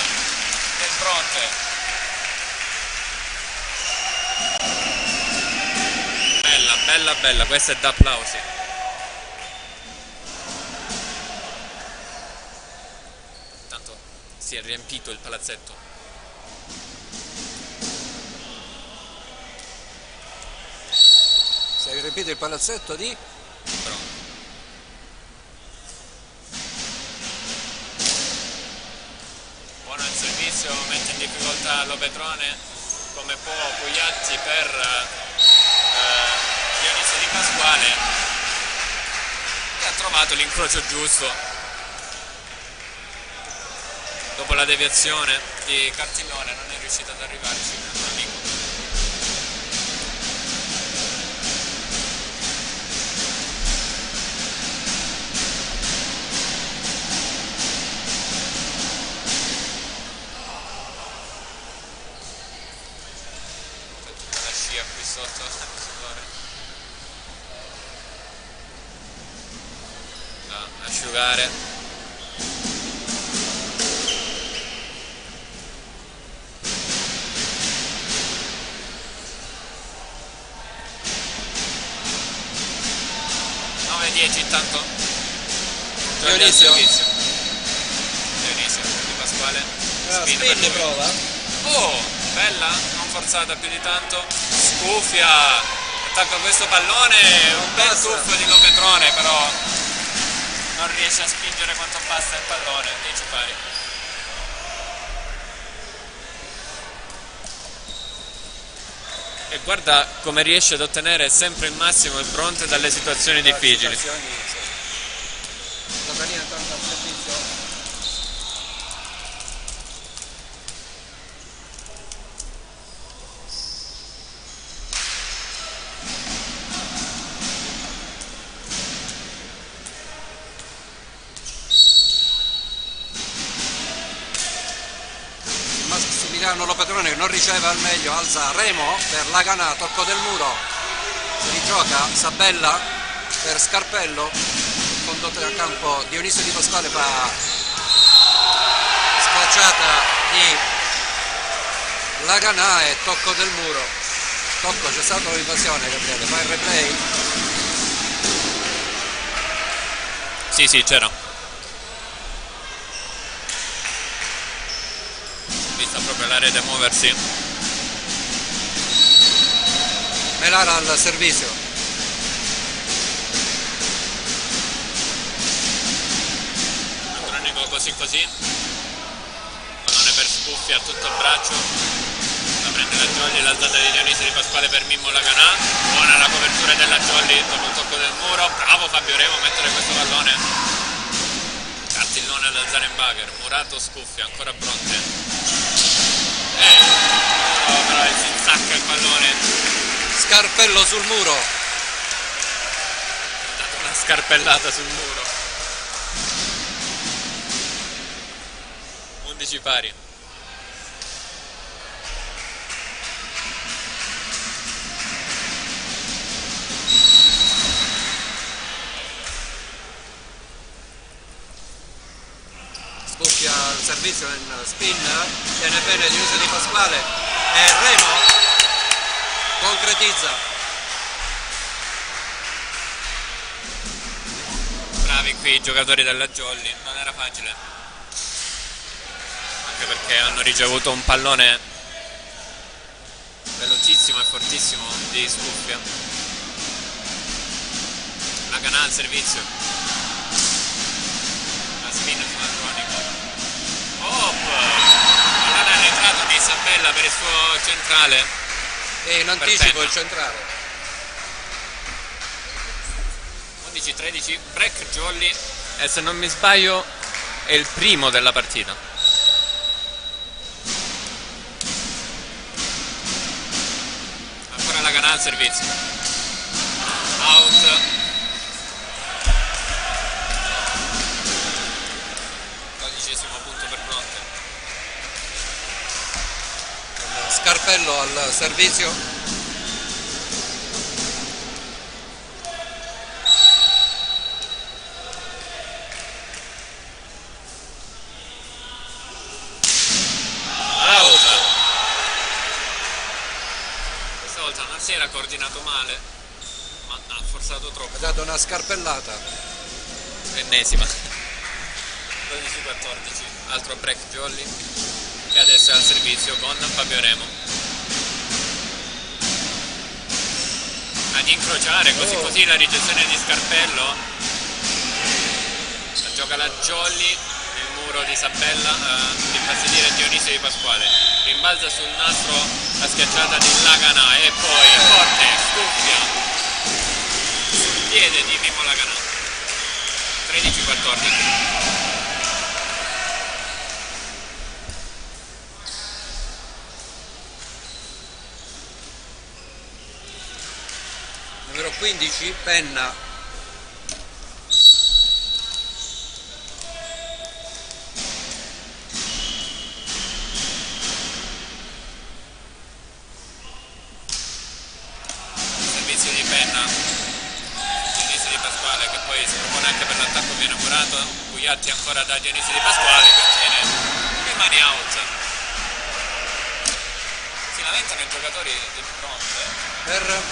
del Bronte. Bella, bella, bella, questa è da applausi. Tanto si è riempito il palazzetto. Si è riempito il palazzetto di... Però. Buono il servizio, mette in difficoltà Lopetrone come può Pugliatti per Dionisio Di Pasquale, che ha trovato l'incrocio giusto dopo la deviazione di Cartillone. Non è riuscito ad arrivarci l'amico. Tutta la scia qui sotto da asciugare. 10 intanto. Dionisio. Dionisio di Pasquale. Spin per prova. Oh, bella, non forzata più di tanto. Scuffia. Attacca questo pallone. Un bel tuffo di Lopetrone, però non riesce a spingere quanto basta il pallone. 10 pari. E guarda come riesce ad ottenere sempre il massimo il Bronte dalle situazioni difficili. La Danina tanto al servizio. Massimiliano Lopetrone che non riceve al meglio, alza Remo per Laganà, tocco del muro, si rigioca Sabella per Scarpello, condotto a campo Dionisio Di Pasquale fa sfacciata di Laganà e tocco del muro. Tocco, c'è stata un'invasione, Gabriele, fa il replay. Sì, c'era. Vista proprio la rete muoversi. Melara al servizio. Andronico così. Pallone per Scuffia a tutto il braccio. La prende la Giolli, l'alzata di Dionisio Di Pasquale per Mimmo Laganà. Buona la copertura della Giolli dopo il tocco del muro. Bravo Fabio Remo a mettere questo pallone. Cartellone ad alzare in bagger. Murato Scuffia, ancora Bronte. Però si insacca il pallone. Scarpello sul muro. Ha dato una scarpellata sul muro. 11 pari. Scuffia il servizio in spin, tiene bene Dionisio Di Pasquale e Remo concretizza. Bravi qui i giocatori della Jolly, non era facile, anche perché hanno ricevuto un pallone velocissimo e fortissimo di Scuffia. Laganà al servizio, la spin su Andronico. Non è entrato di Sabella per il suo centrale E in anticipo il centrale. 11-13, break Jolly e se non mi sbaglio è il primo della partita. Ancora Laganà al servizio. Out. 12° punto per Bronte. Scarpello al servizio. Questa volta non si era coordinato male, ma ha forzato troppo. Ha dato una scarpellata. Ennesima. 12-14, altro break Jolly che adesso è al servizio con Fabio Remo. Ad incrociare così la ricezione di Scarpello. La gioca la Jolly, il muro di Sabella, di infastidire Dionisio Di Pasquale. Rimbalza sul nastro la schiacciata di Laganà e poi forte, Scuffia sul piede di Mimmo Laganà. 13-14. Numero 15, Penna. Servizio di Penna, Dionisio Di Pasquale che poi si propone anche per l'attacco, viene murato. Gugliatti ancora da Dionisio Di Pasquale che tiene le mani out. Si lamentano i giocatori del Bronte. Per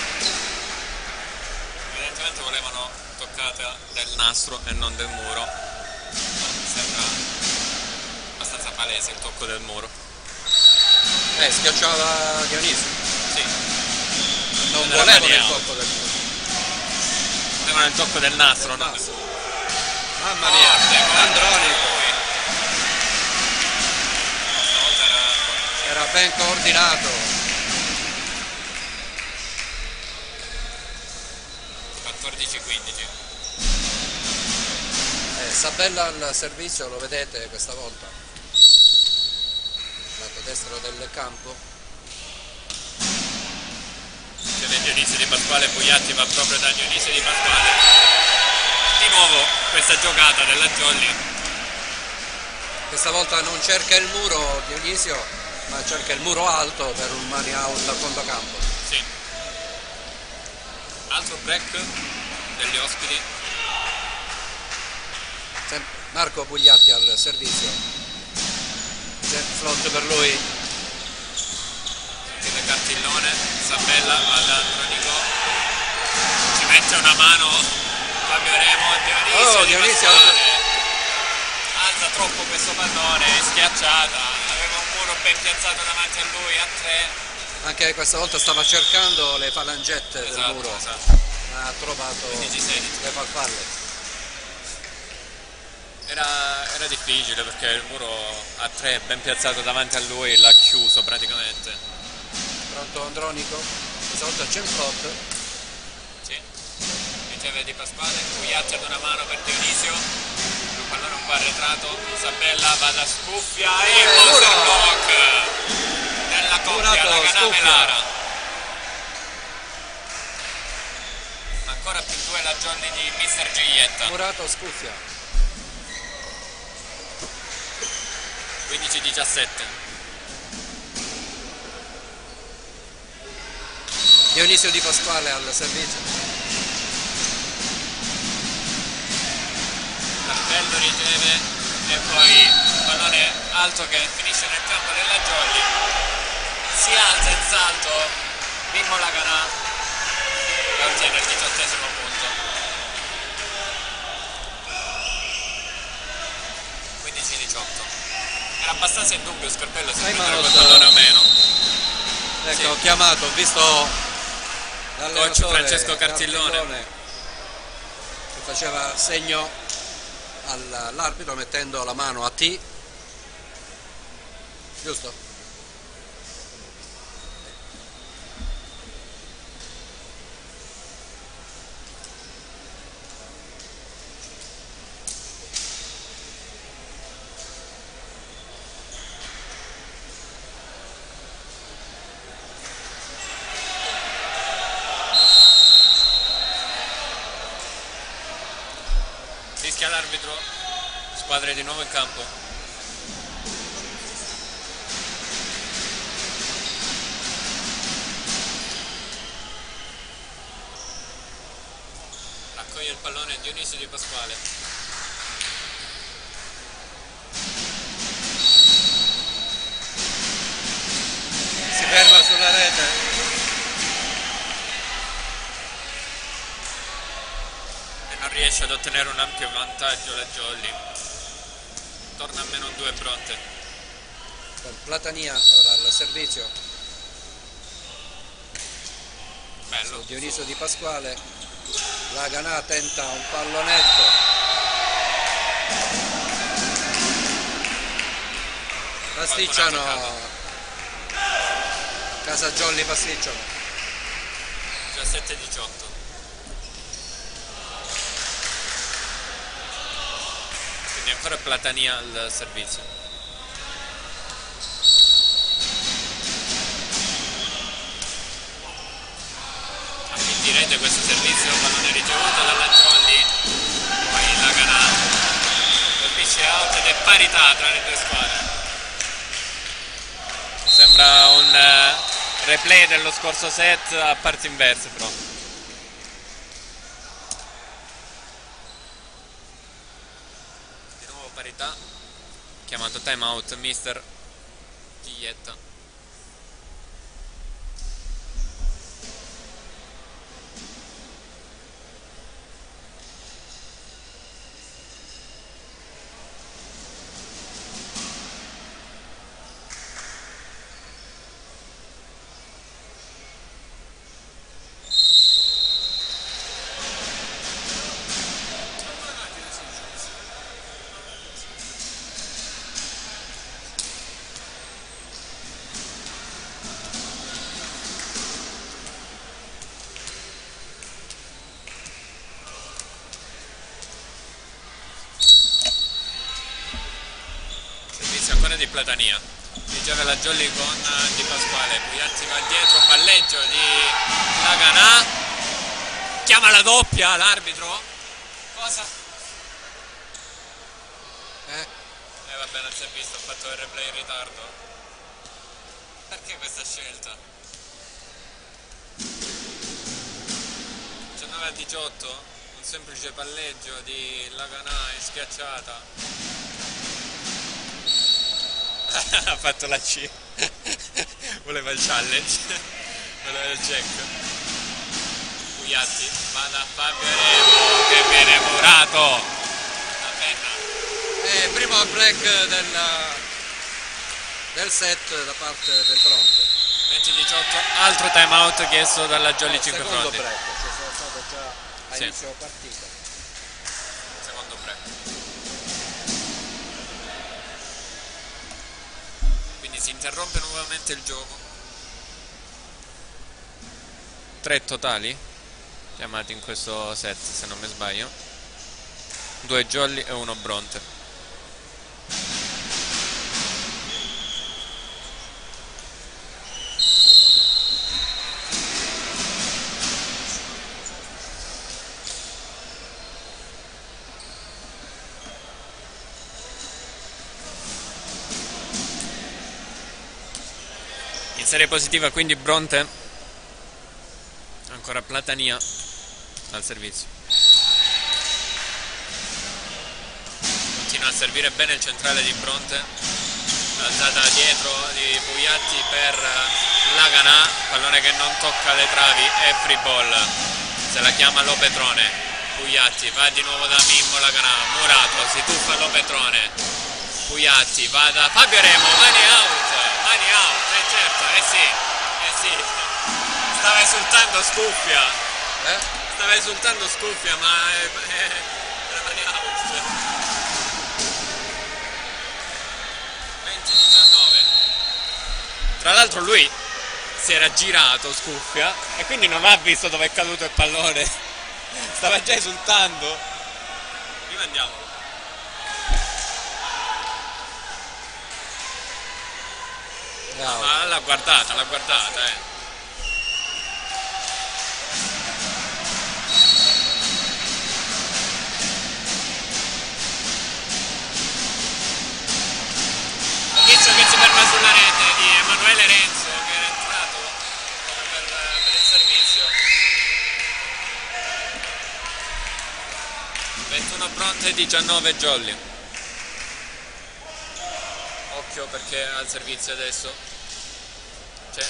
Evidentemente volevano toccata del nastro e non del muro. Ma sembra abbastanza palese il tocco del muro. Schiacciava Dionisio. Sì. Non Era volevano il maniaco. tocco del muro. Avevano il tocco del nastro, no? Nastro. Mamma mia, Forte, Andronico. Stavolta Era ben coordinato. 14-15. Sabella al servizio, lo vedete questa volta. Lato destro del campo. Dionisio Di Pasquale, Bugliatti va proprio da Dionisio Di Pasquale. Di nuovo questa giocata della Jolly. Questa volta non cerca il muro Dionisio, ma cerca il muro alto per un money out a fondo campo. Sì. Altro break degli ospiti. Marco Bugliatti al servizio. C'è front per lui. Tiene cartellone, Sabella va da Andronico. Ci mette una mano Fabio Remo, Dionisio Di Pasquale. Alza troppo questo pallone, è schiacciata. Aveva un muro ben piazzato davanti a lui a 3. Anche questa volta stava cercando le falangette del muro, Esatto. ma ha trovato 15-16. le farfalle. Era difficile perché il muro a 3 ben piazzato davanti a lui l'ha chiuso praticamente. Pronto Andronico? Questa volta c'è il front. Sì. Riceve Di Pasquale, Bugliatti ad una mano per Dionisio. Il pallone un po' arretrato. Isabella va da Scuffia e il block della coppia, la Caname Lara. Ancora più 2 la Jolly di Mister Giglietta. Murato Scuffia. 15-17. Dionisio Di Pasquale al servizio. Cartello riceve e poi pallone alto che finisce nel campo della Jolly. Si alza in salto Mimmo Laganà e ottiene il 18° punto. 15-18. Era abbastanza in dubbio Scarpello se prendeva quel pallone o meno. Ecco, Sì. ho chiamato, ho visto Coach Francesco Cartillone che faceva segno all'arbitro mettendo la mano a T, giusto? Fischia l'arbitro, squadre di nuovo in campo. Raccoglie il pallone Dionisio Di Pasquale. Si ferma sulla rete. Non riesce ad ottenere un ampio vantaggio la Jolly. Torna a -2 Bronte. Con Platania ora al servizio. Bello. Dionisio Di Pasquale. Laganà tenta un pallonetto. Pasticciano. Casa Jolly pasticciano. 17-18. Quindi ancora Platania al servizio. Ammettirete questo servizio, pallone ricevuto dalla Jolly, poi Laganà colpisce out ed è parità tra le due squadre. Sembra un replay dello scorso set a parti inverse però. Di nuovo parità. Chiamato time out Mister Giglietta. di Platania. Riceve la Jolly con Di Pasquale, Pugliatti va dietro, palleggio di Laganà, chiama la doppia l'arbitro. Cosa? Vabbè, non si è visto, ho fatto il replay in ritardo. Perché questa scelta? 19-18, un semplice palleggio di Laganà in schiacciata. Ha fatto la C. Voleva il challenge. Voleva il check. Pugliatti, va da Fabio Remo che viene murato. La penna. Primo break del set da parte del Bronte. 20-18, altro time out chiesto dalla Jolly 5 secondo fronti. break, cioè sono stato già a Sì. inizio partita. Secondo break. Quindi si interrompe nuovamente il gioco. 3 totali chiamati in questo set, se non mi sbaglio. 2 Jolly e 1 Bronte. In serie positiva quindi Bronte, ancora Platania al servizio. Continua a servire bene il centrale di Bronte, alzata dietro di Pugliatti per Laganà, pallone che non tocca le travi e free ball, se la chiama Lopetrone. Pugliatti va di nuovo da Mimmo, Laganà, murato, si tuffa Lopetrone, Pugliatti va da Fabio Remo, mani out, certo, sì, stava esultando Scuffia, ma era mani out. 20-19. Tra l'altro lui si era girato Scuffia e quindi non ha visto dove è caduto il pallone, stava già esultando. Rimandiamo. Ma l'ha guardata, Inizio che si ferma sulla rete di Emanuele Renzo, che era entrato per il servizio. 21 Bronte e 19 Jolly. Occhio perché al servizio adesso c'è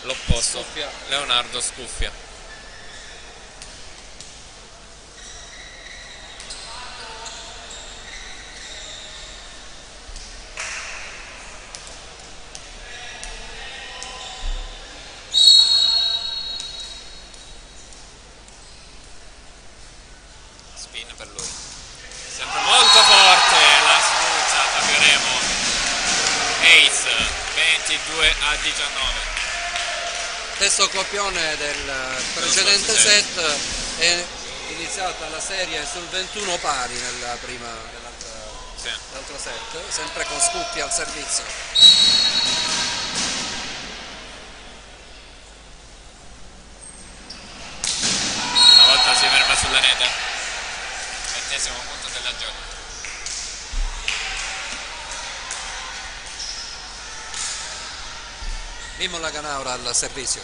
l'opposto, Leonardo Scuffia. Spin per lui, sempre molto forte la sfrutta Fabio Remo. Ace 22-19. Stesso copione del precedente set, è iniziata la serie sul 21 pari nell'altro set, sempre con Scuffia al servizio. Stavolta si ferma sulla rete. 20° punto della gioco. Mimmo Laganà ora al servizio.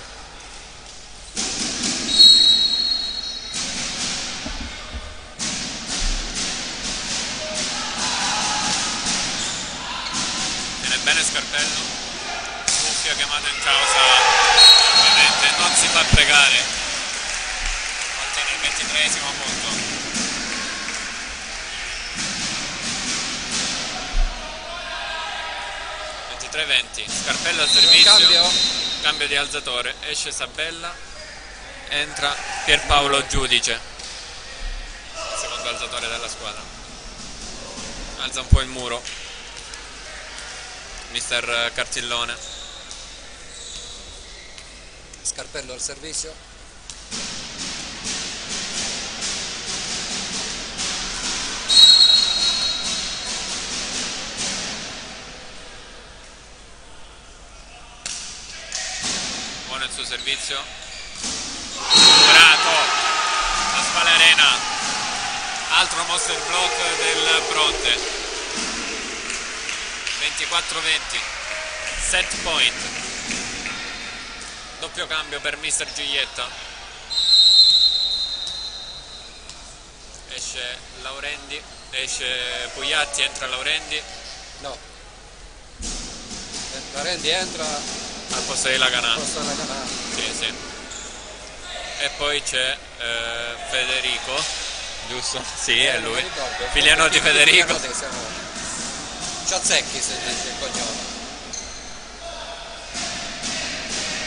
Viene bene Scarpello. Scuffia chiamato in causa. Ovviamente non si fa pregare. Ottiene il 23° punto. Scarpello al servizio, cambio di alzatore, esce Sabella, entra Pierpaolo Giudice, secondo alzatore della squadra. Alza un po' il muro mister Cartillone. Scarpello al servizio. buono il suo servizio. Prato, la Spal Arena, altro monster block del Bronte. 24-20, set point, doppio cambio per Mister Giulietta. Esce Laurendi, esce Pugliatti, entra Laurendi. No, Laurendi entra al posto di Laganà. Sì. Sì. E poi c'è Federico, giusto? Sì, è lui. Figliano di Federico. Ciazzecchi se dice il cognome.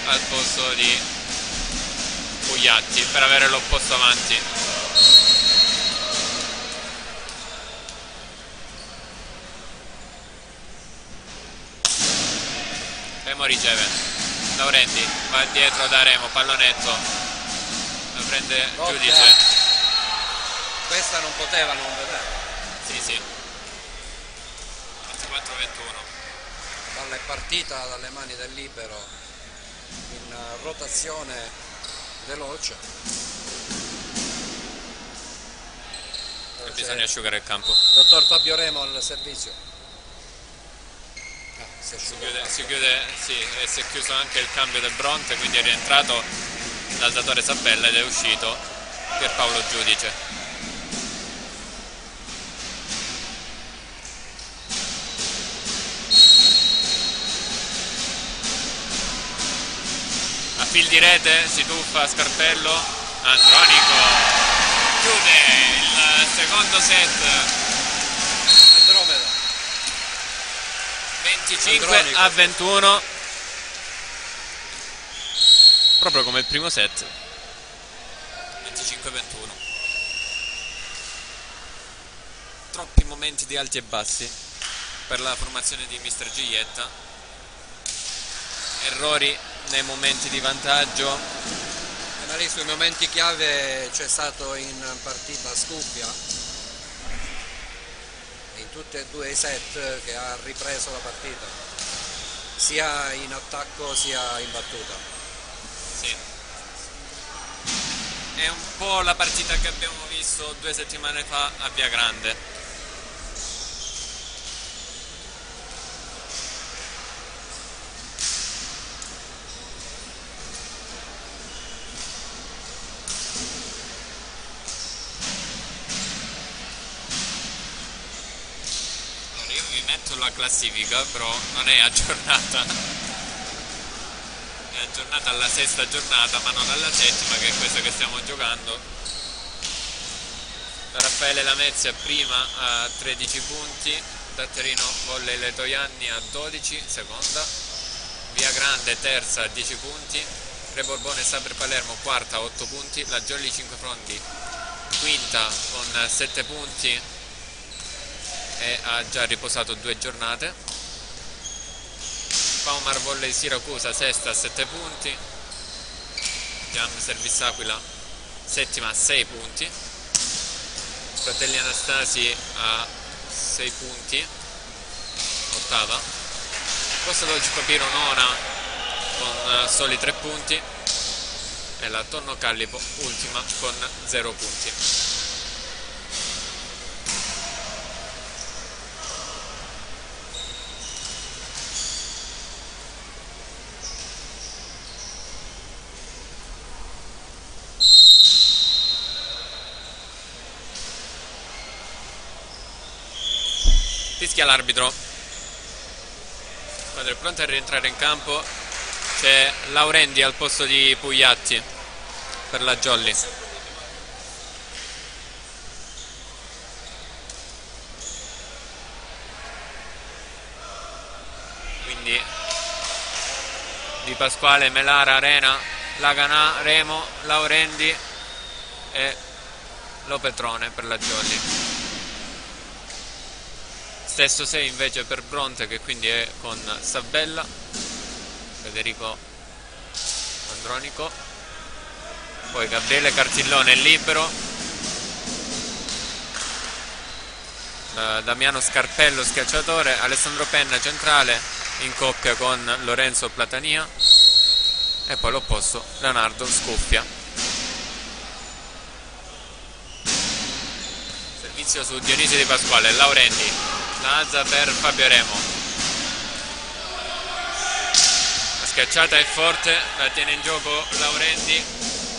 Al posto di Pugliatti per avere l'opposto avanti. Remo riceve, Laurendi va dietro da Remo, pallonetto, la prende Giudice. Questa non poteva non vedere. Sì. 24-21. Palla è partita dalle mani del libero in rotazione veloce. E bisogna asciugare il campo. Dottor Fabio Remo al servizio. Si chiude, sì, e si è chiuso anche il cambio del Bronte, quindi è rientrato l'alzatore Sabella ed è uscito Pierpaolo Giudice. A fil di rete si tuffa Scarpello, Andronico chiude il secondo set. Andromeda 25-21, proprio come il primo set. 25-21. Troppi momenti di alti e bassi per la formazione di Mister Giulietta, errori nei momenti di vantaggio. Sui momenti chiave c'è stato in partita Scuffia in tutti e due i set che ha ripreso la partita, sia in attacco sia in battuta. Sì. È un po' la partita che abbiamo visto 2 settimane fa a Via Grande. La classifica però non è aggiornata, è aggiornata alla 6ª giornata ma non alla 7ª, che è questa che stiamo giocando. Raffaele Lamezia prima a 13 punti, Tatterino Volley Letoianni a 12, seconda, Via Grande terza a 10 punti, Re Borbone Sabre Palermo quarta a 8 punti, la Jolly 5 Frondi quinta con 7 punti e ha già riposato 2 giornate. Paumar Volley Siracusa sesta a 7 punti, Jam Service Aquila settima a 6 punti, Fratelli Anastasi a 6 punti, ottava, Costa Dolce Papiro nona con soli 3 punti e la Tonno Callipo ultima con 0 punti. Fischia l'arbitro, quando è pronto a rientrare in campo c'è Laurendi al posto di Pugliatti per la Jolly. Quindi Di Pasquale, Melara, Arena, Laganà, Remo, Laurendi e Lopetrone per la Jolly. Stesso 6 invece per Bronte, che quindi è con Sabella, Federico Andronico, poi Gabriele Cartillone libero, Damiano Scarpello schiacciatore, Alessandro Penna centrale in coppia con Lorenzo Platania e poi l'opposto, Leonardo scoppia. Servizio su Dionisio Di Pasquale, Laurendi, la alza per Fabio Remo. La schiacciata è forte, la tiene in gioco Laurendi,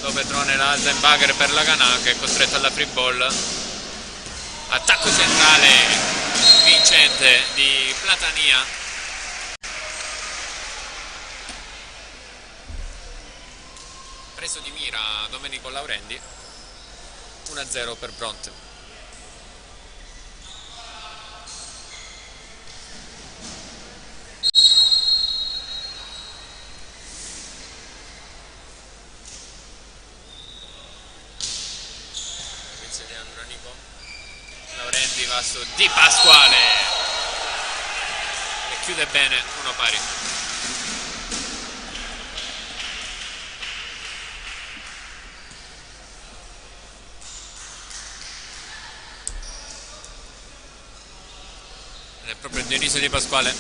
Lo Petrone la alza in bugger per la Canà che è costretto alla free ball. Attacco centrale vincente di Platania. Preso di mira Domenico Laurendi, 1-0 per Bronte. Servizio di Andronico, Laurendi va su Di Pasquale e chiude bene, 1 pari. È proprio Dionisio Di Pasquale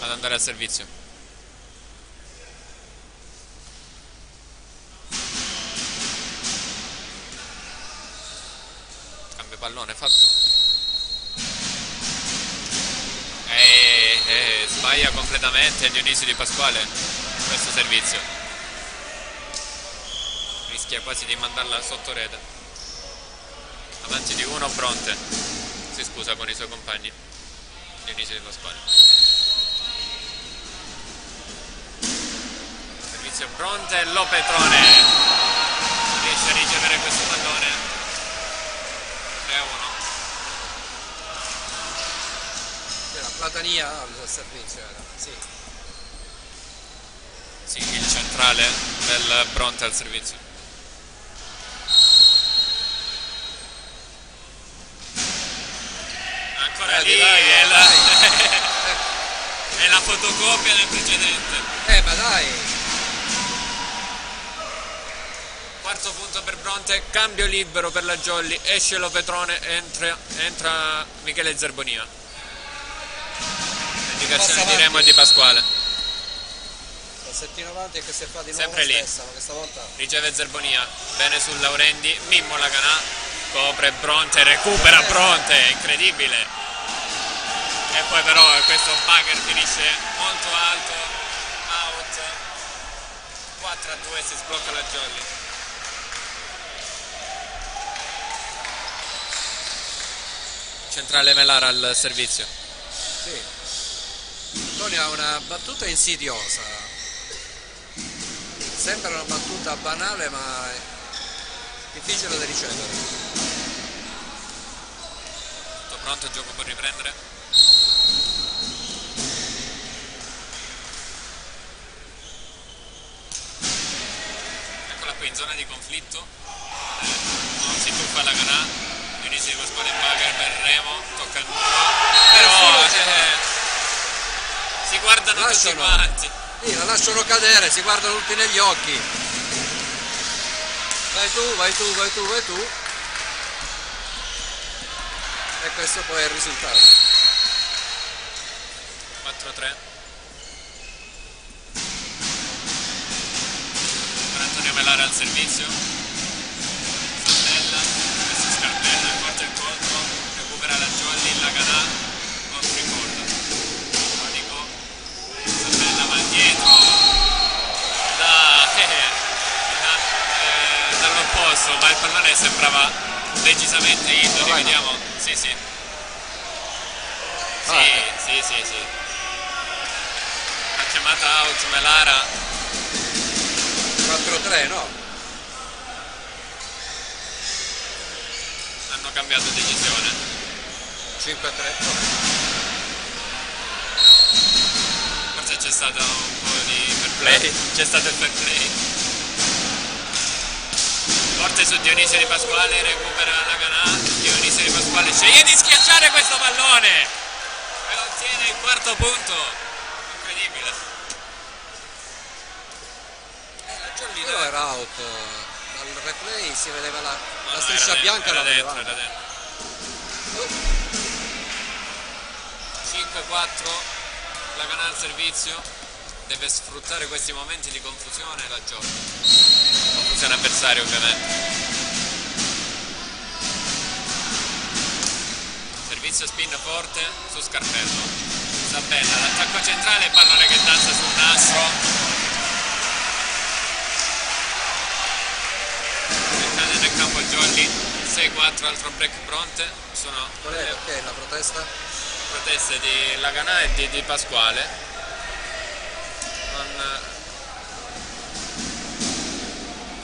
ad andare al servizio. Cambio pallone fatto. Sbaglia completamente Dionisio Di Pasquale questo servizio. Rischia quasi di mandarla sotto rete. Avanti di 1 Bronte. Si scusa con i suoi compagni. Dionisio Di Pasquale. Servizio Bronte, Lo Petrone riesce a ricevere questo pallone. 3-1. La Platania al servizio era, sì. Sì, il centrale del Bronte al servizio. Ancora lì è la fotocopia del precedente. Ma dai! Quarto punto per Bronte, cambio libero per la Jolly, esce Lo Petrone, entra Michele Zerbonia. Indicazione di Remo e Di Pasquale. Passettino avanti e che si fa di nuovo Sempre lì. stessa, ma questa volta Riceve Zerbonia, bene sul Laurendi, Mimmo la Canà, copre Bronte, recupera Bronte, incredibile. E poi però questo bugger finisce molto alto, out, 4-2, si sblocca la Jolly. Centrale Melara al servizio. sì. Antonio ha una battuta insidiosa. Sembra una battuta banale ma è difficile da ricevere. Tutto pronto, gioco per riprendere. Eccola qui in zona di conflitto. Non si tuffa la Canà. Dionisio Di Pasquale in bugger per Remo, tocca il muro. Però si guardano tutti quanti. Sì, la lasciano cadere, si guardano tutti negli occhi. Vai tu, vai tu, vai tu, vai tu. E questo poi è il risultato. 4-3. Per Antonio Melara al servizio. Sardella, questo Scarpella, corta il colpo, recupera la Jolly, la Canà, con ricorda. Monico, Sardella va indietro. Dall'opposto, ma il pallone sembrava decisamente Indo, rivediamo. Sì, sì. Sì. Ha chiamata out Melara. 4-3, no? Hanno cambiato decisione. 5-3. Forse c'è stato un po' di fair play. C'è stato il fair play. Forte su Dionisio Di Pasquale, recupera la Canà. Dionisio Di Pasquale sceglie di schiacciare questo pallone e ottiene il quarto punto. Incredibile. Però era out. Dal replay si vedeva la striscia era bianca. era la dentro, vedevamo. era dentro. 5-4, la Canà al servizio. deve sfruttare questi momenti di confusione la gioca. Confusione avversaria ovviamente. Servizio spin forte su Scarpello. Sabella, l'attacco centrale, pallone che danza sul nastro. Entrate nel campo Jolly. 6-4, altro break Bronte. Sono Qual è la protesta? proteste di Laganà e di Pasquale.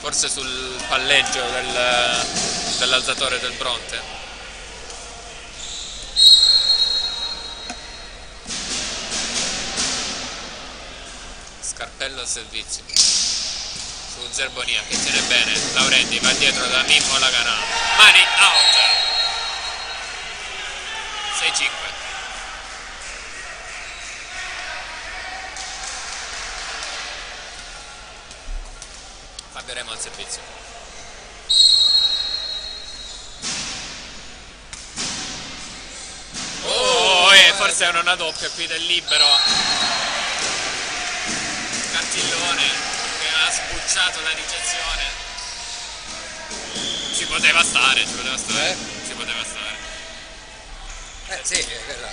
Forse sul palleggio dell'alzatore del Bronte. Scarpello al servizio su Zerbonia che tiene bene, Laurenti va dietro da Mimmo Laganà, mani out, 6-5. Fabio Remo al servizio. Forse è una doppia qui del libero. Cantillone che ha sbucciato la ricezione. Ci poteva stare, ci poteva stare. Ci poteva stare. Sì, è quella.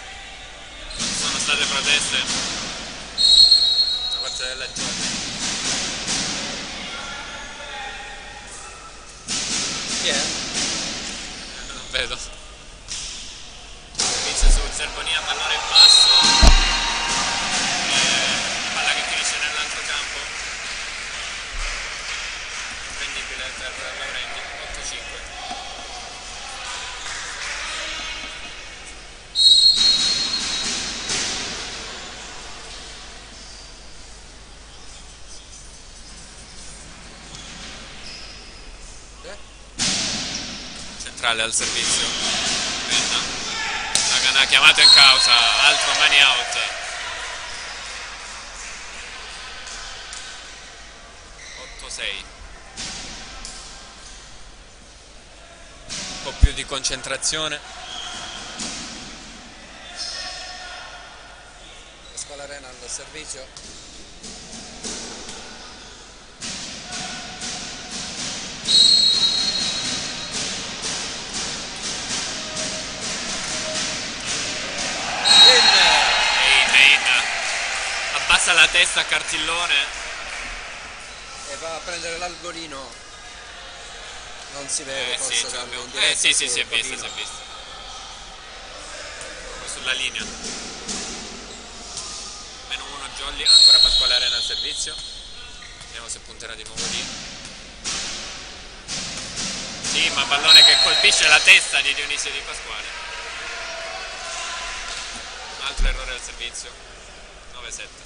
Sono state proteste da parte della Giorgia. Chi è? Non vedo. Servizio su Zerbonia, pallone in basso. Palla che finisce nell'altro campo. Prendibile per Laurenti, 8-5. Centrale al servizio. Penna. Laganà chiamato in causa, altro mani out. 8-6. Un po' più di concentrazione. Pasquale Arena al servizio. Abbassa la testa a Cartillone e va a prendere l'algolino. Non si vede forse in diretta. sì, si è visto. Proprio sulla linea. -1 Jolly, ancora Pasquale Arena al servizio. Vediamo se punterà di nuovo lì. Sì, ma pallone che colpisce la testa di Dionisio Di Pasquale. Un altro errore al servizio. 9-7.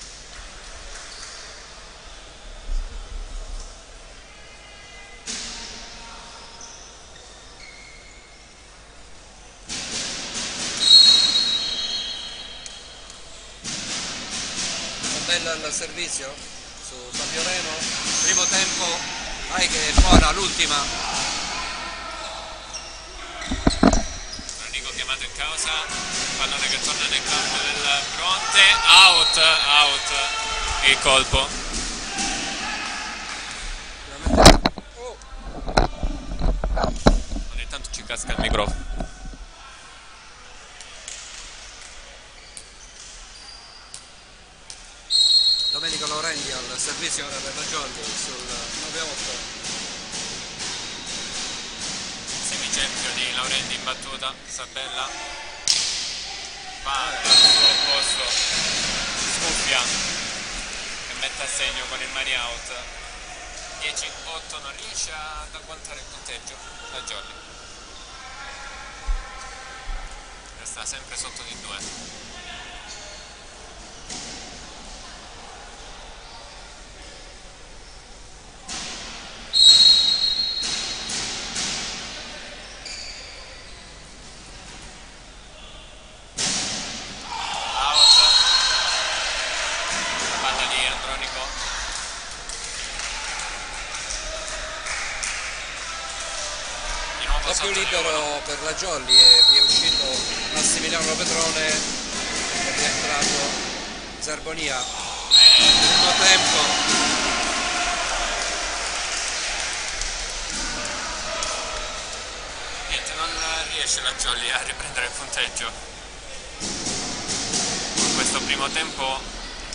Bella al servizio su Fabio Reno. Primo tempo, vai che è buona l'ultima. Nico chiamato in causa, pallone che torna nel campo del Bronte, out il colpo. Ogni tanto ci casca il microfono. Domenico Laurenti al servizio ora per la Jolly sul 9-8. Semicentro di Laurenti in battuta, Sabella va al suo posto, scuffia e mette a segno con il mani out. 10-8, non riesce ad agguantare il punteggio la Jolly. Resta sempre sotto di 2. Più libero per la Jolly e è uscito Massimiliano Petrone, è rientrato Zerbonia. primo tempo. Niente, non riesce la Jolly a riprendere il punteggio con questo primo tempo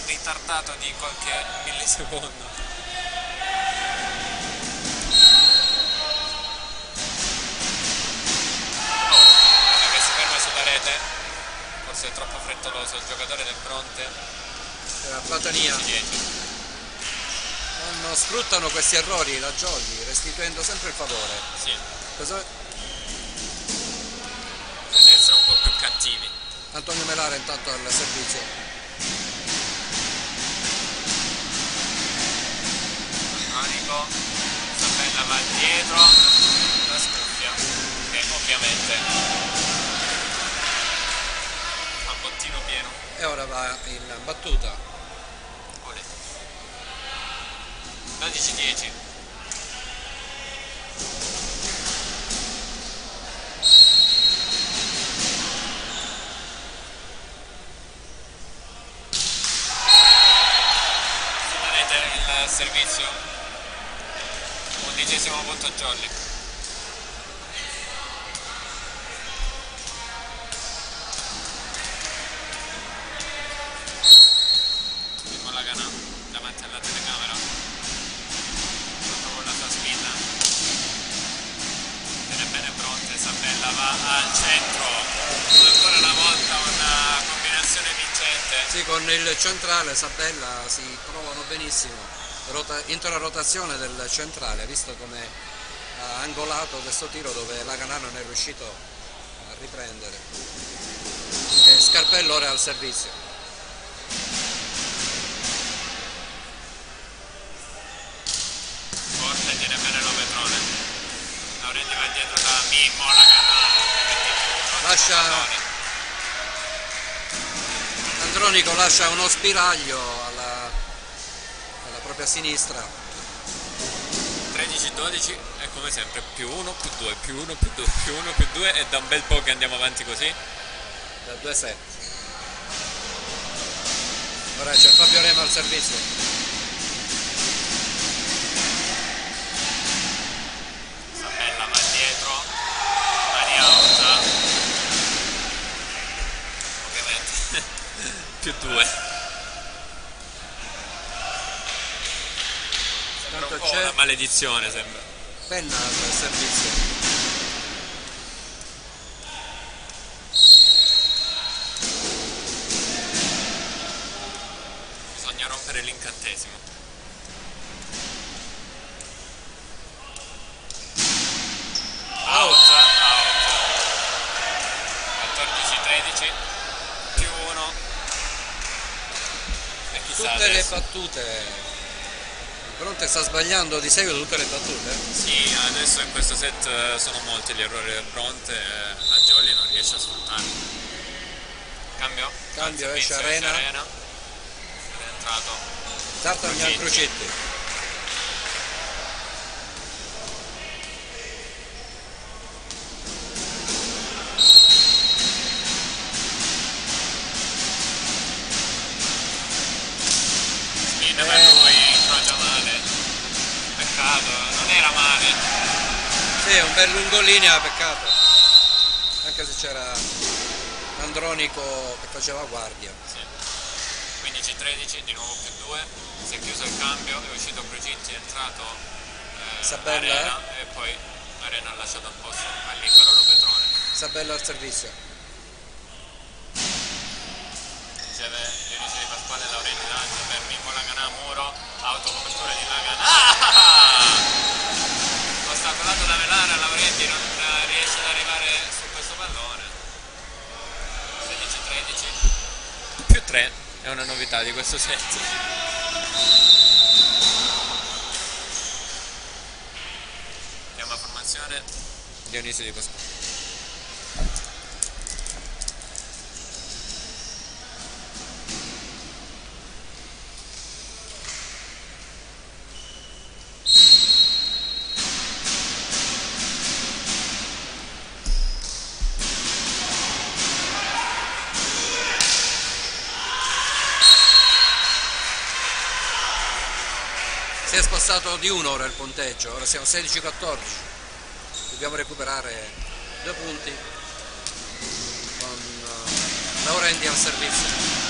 ritardato di qualche millisecondo. Che si ferma sulla rete, forse è troppo frettoloso il giocatore del Bronte. Era Platania. 10. Non sfruttano questi errori la Jolly, restituendo sempre il favore. Sì, Cosa... deve essere un po' più cattivi. Antonio Melare intanto al servizio. Monico, Sabella va dietro, la scuffia, che ovviamente fa bottino pieno. E ora va in battuta. Olè. 12-10. Sulla rete il servizio. 11° punto Jolly. Con la Ganà davanti alla telecamera. Proprio con la sua spinta. Viene bene Bronte, Sabella va al centro. Ancora una volta una combinazione vincente. Sì, con il centrale Sabella si trovano benissimo. Intera rotazione del centrale, visto come ha angolato questo tiro dove la Ganà non è riuscito a riprendere. E Scarpello ora è al servizio. Forte, tiene bene Lovetrone. Laurenti va dietro da Mimmo, la Ganà. Lascia Andronico lascia uno spiraglio alla propria sinistra. 13-12 e come sempre più 1, più 2, più 1, più 2, più 1, più 2 e da un bel po' che andiamo avanti così. Da 2-7. Ora c'è Fabio Rema al servizio. Sabella va dietro, mani alta, ovviamente, più 2. Sembra un po' una maledizione, sembra. Penna al servizio. Bisogna rompere l'incantesimo. Out. 14-13 più 1 e chissà Tutte le adesso. battute. Bronte sta sbagliando di seguito tutte le battute. Sì, adesso in questo set sono molti gli errori del Bronte e la Jolly non riesce a sfruttarli. Cambio? Cambio, Anzi, esce Pizzo, Arena. Ed è entrato Tartaglia al Crucetti. Spin per lui, incrocia male. Peccato, non era male. Sì, è un bel lungolinea, peccato. Anche se c'era Andronico che faceva guardia. Sì. 15-13, di nuovo più 2. Si è chiuso il cambio, è uscito Crucitti, è entrato Sabella. Arena e poi Arena ha lasciato al posto al libero Lopetrone. Sabella al servizio. Riceve Dionisio Di Pasquale, Laurenti davanti per Mimmo Laganà, Muro, autocopertura di Laganà. Ostacolato da Melare, Laurenti non riesce ad arrivare su questo pallone. 16-13. Più 3 è una novità di questo set. Andiamo a formazione. Dionisio Di Pasquale. passato di un'ora il punteggio, ora siamo 16-14, dobbiamo recuperare 2 punti con Laurenti al servizio.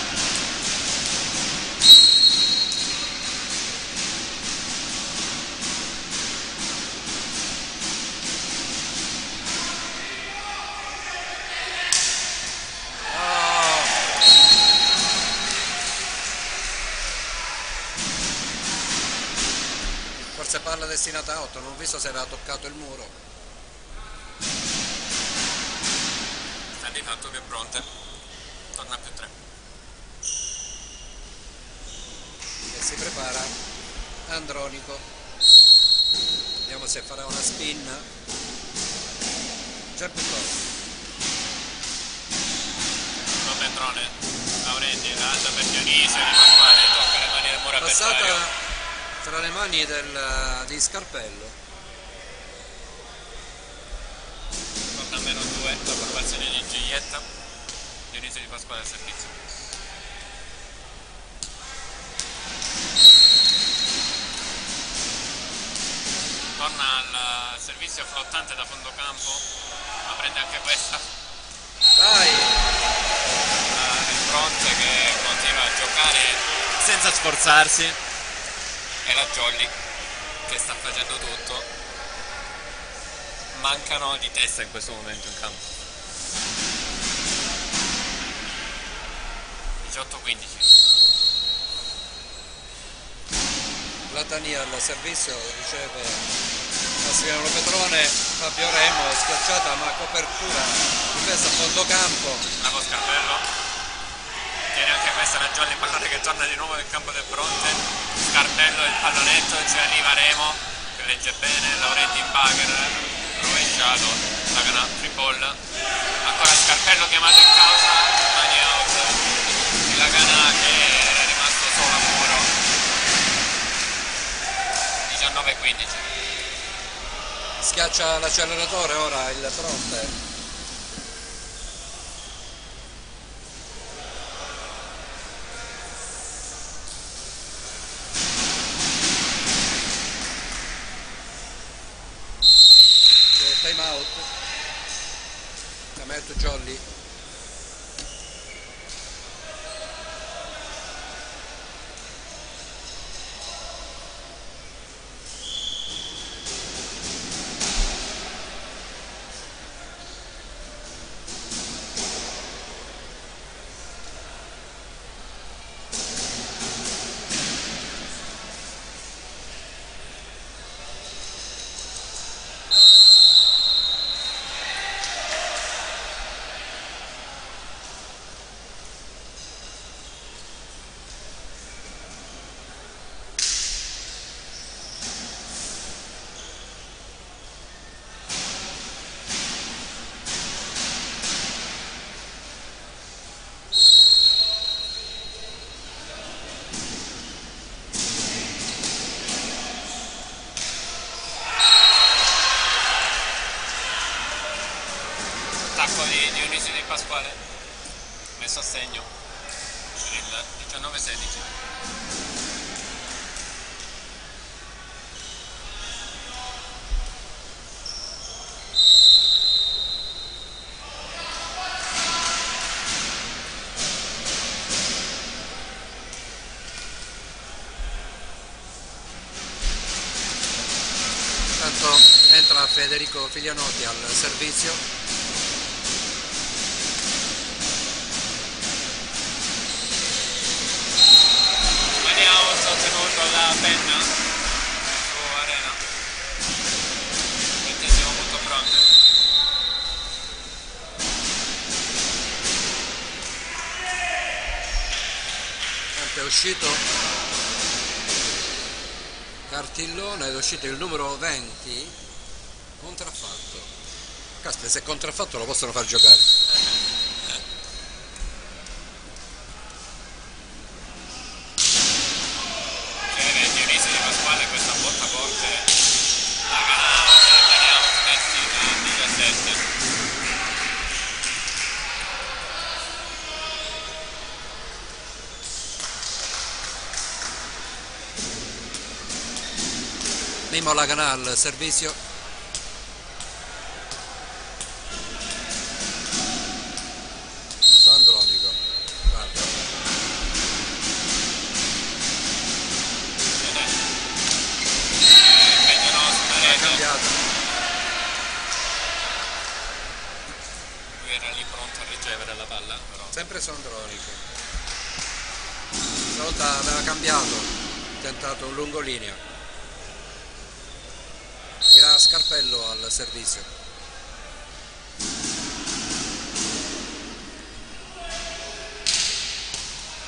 Forse palla destinata a 8, non ho visto se aveva toccato il muro. Sta di fatto che Bronte torna a più 3. E si prepara Andronico. Vediamo se farà una spin. Già più corto. Petrone, Laurenti, l'alza per Dionisio, Di Pasquale, tocca le mani del muro avversario. Passata tra le mani di Scarpello. Torna a meno 2 la formazione di Giglietta. Dionisio Di Pasquale al servizio. Torna al servizio flottante da fondo campo, ma prende anche questa. Vai! Il Bronte che continua a giocare senza sforzarsi. E la Jolly che sta facendo tutto. Mancano di testa in questo momento in campo. 18-15. Platania al servizio, riceve Massimiliano Petrone, Fabio Remo, schiacciata ma copertura, difesa a fondo campo. Bravo Scarpello. Tiene anche questa la Jolly, pallone che torna di nuovo nel campo del Bronte. Scarpello il pallonetto, ci arriva Remo che legge bene, Laurenti in bagger, rovesciato, Lagana free ball. Ancora Scarpello chiamato in causa, mani out. Lagana che era rimasto solo a muro. 19-15. Schiaccia l'acceleratore ora il Bronte. Time out. Time out Jolly. Attacco di Dionisio Di Pasquale messo a segno per il 19-16. Intanto entra Federico Figlianotti al servizio. Ottenuto la penna su Arena, 20° punto Bronte. È uscito Cartillone, ed è uscito il numero 20 contraffatto. Caspita, se è contraffatto lo possono far giocare. Dionisio Di Pasquale questa botta forte, la canale vediamo messi da 17. Primo Laganà, servizio. Sandronico, guarda. È cambiato. Lui era lì pronto a ricevere la palla, però. Sempre Sandronico. Stavolta aveva cambiato, ha tentato un lungolinea. Tira Scarpello al servizio.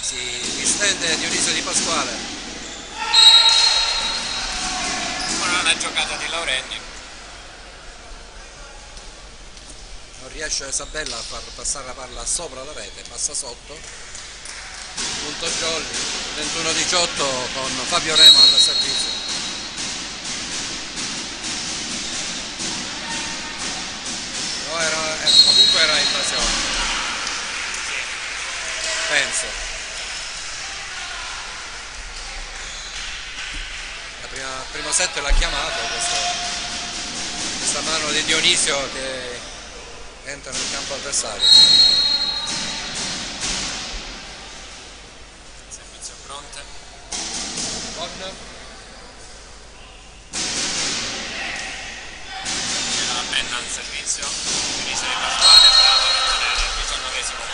Si distende Dionisio Di Pasquale. Ora una giocata di Laurendi. Non riesce Sabella a far passare la palla sopra la rete, passa sotto. Punto Jolly, 21-18 con Fabio Remo al servizio. No, comunque era invasione. Penso. Il primo set l'ha chiamato questa mano di Dionisio che entra nel campo avversario. Servizio Bronte. Con C'è la penna al servizio. Dionisio Di Pasquale, bravo a mantenere il 19esimo.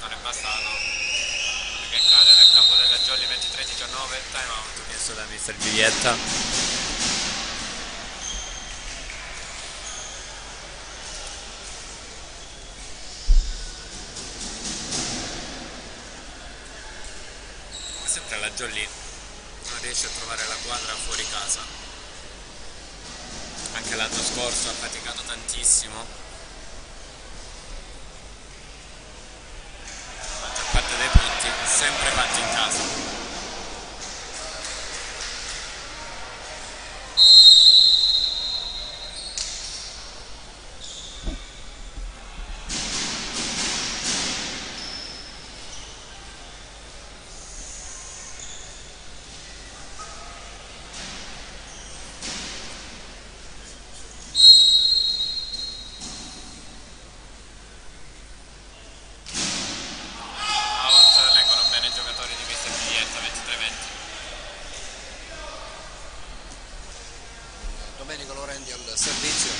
Non è bastato, che cade nel campo della Jolly. 23-19, time out chiesto da mister Vivietta. Come sempre la Jolly non riesce a trovare la quadra fuori casa. Anche l'anno scorso ha faticato tantissimo. Parte dei punti sempre fatti in casa. Domenico Laurendi al servizio.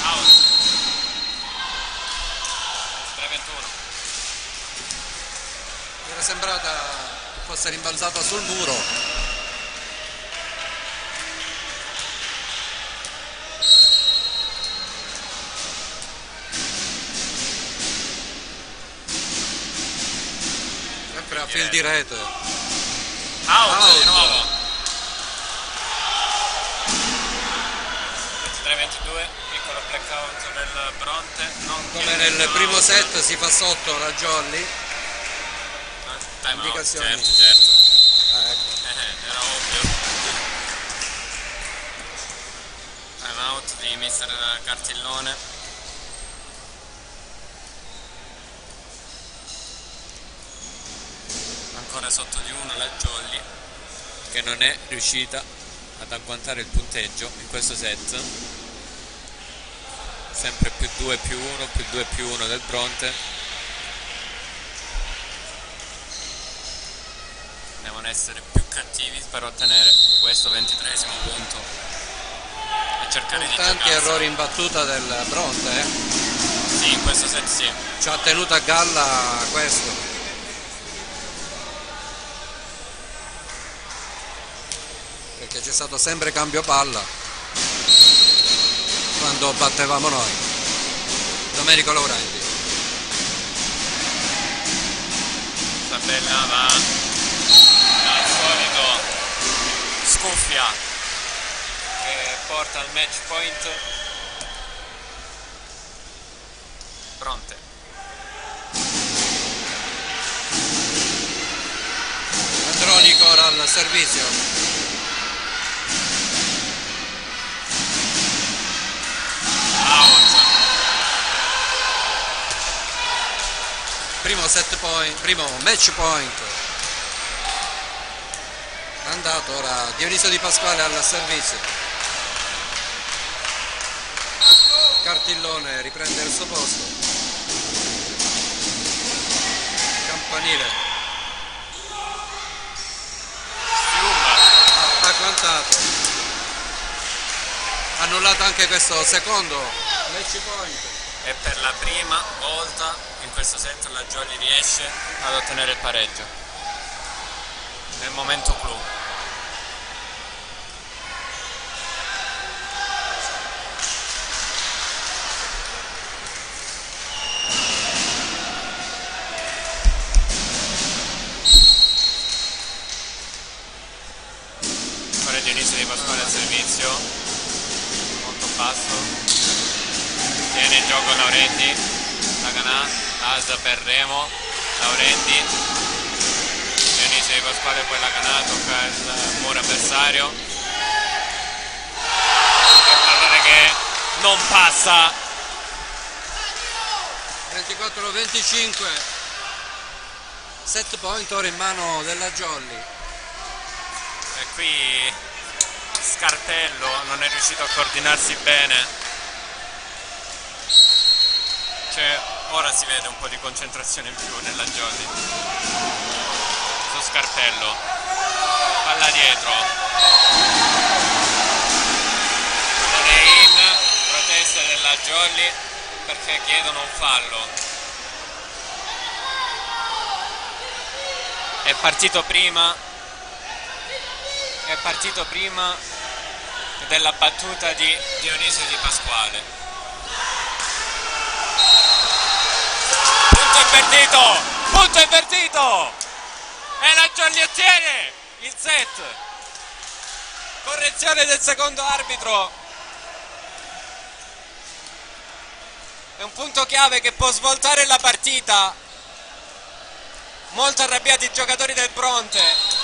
Out. 3-21. Era sembrata che fosse rimbalzata sul muro. A fil di rete. Out di nuovo. 23-22, piccolo blackout del Bronte. Non come nel primo set si fa sotto la Jolly. Indicazioni. Indicazioni. Certo. Ecco. Era ovvio. Time out di mister Cartillone. Ancora sotto di 1 la Jolly, che non è riuscita ad agguantare il punteggio in questo set. Sempre più 2 più 1 più 2 più 1 del Bronte. Devono essere più cattivi per ottenere questo 23esimo punto e cercare di tanti giocarsela. errori in battuta del Bronte. Sì, Sì, in questo set sì. Ci ha tenuto a galla questo. Perché c'è stato sempre cambio palla quando battevamo noi. Domenico Laurenti. Sabella va al solito scuffia che porta al match point. Bronte. Andronico ora al servizio. Out. Primo set point, primo match point. È andato ora Dionisio Di Pasquale al servizio. Cartillone riprende il suo posto. Campanile. Agguantato. Annullato anche questo secondo match point. E per la prima volta in questo set la Jolly riesce ad ottenere il pareggio nel momento clou. Ora Dionisio Di Pasquale al servizio, molto basso. Tiene in gioco Laurenti, Laganà, Asa per Remo, Laurenti, Dionisio Di Pasquale, poi Laganà, tocca il muro avversario. Guardate che non passa. 24-25. Set point ora in mano della Jolly. E qui Scarpello non è riuscito a coordinarsi bene. Cioè, ora si vede un po' di concentrazione in più nella Jolly. Su Scarpello. Palla dietro. Pallone in. Proteste della Jolly perché chiedono un fallo. È partito prima della battuta di Dionisio Di Pasquale. Punto invertito e la Jolly ottiene il set. Correzione del secondo arbitro. È un punto chiave che può svoltare la partita. Molto arrabbiati i giocatori del Bronte.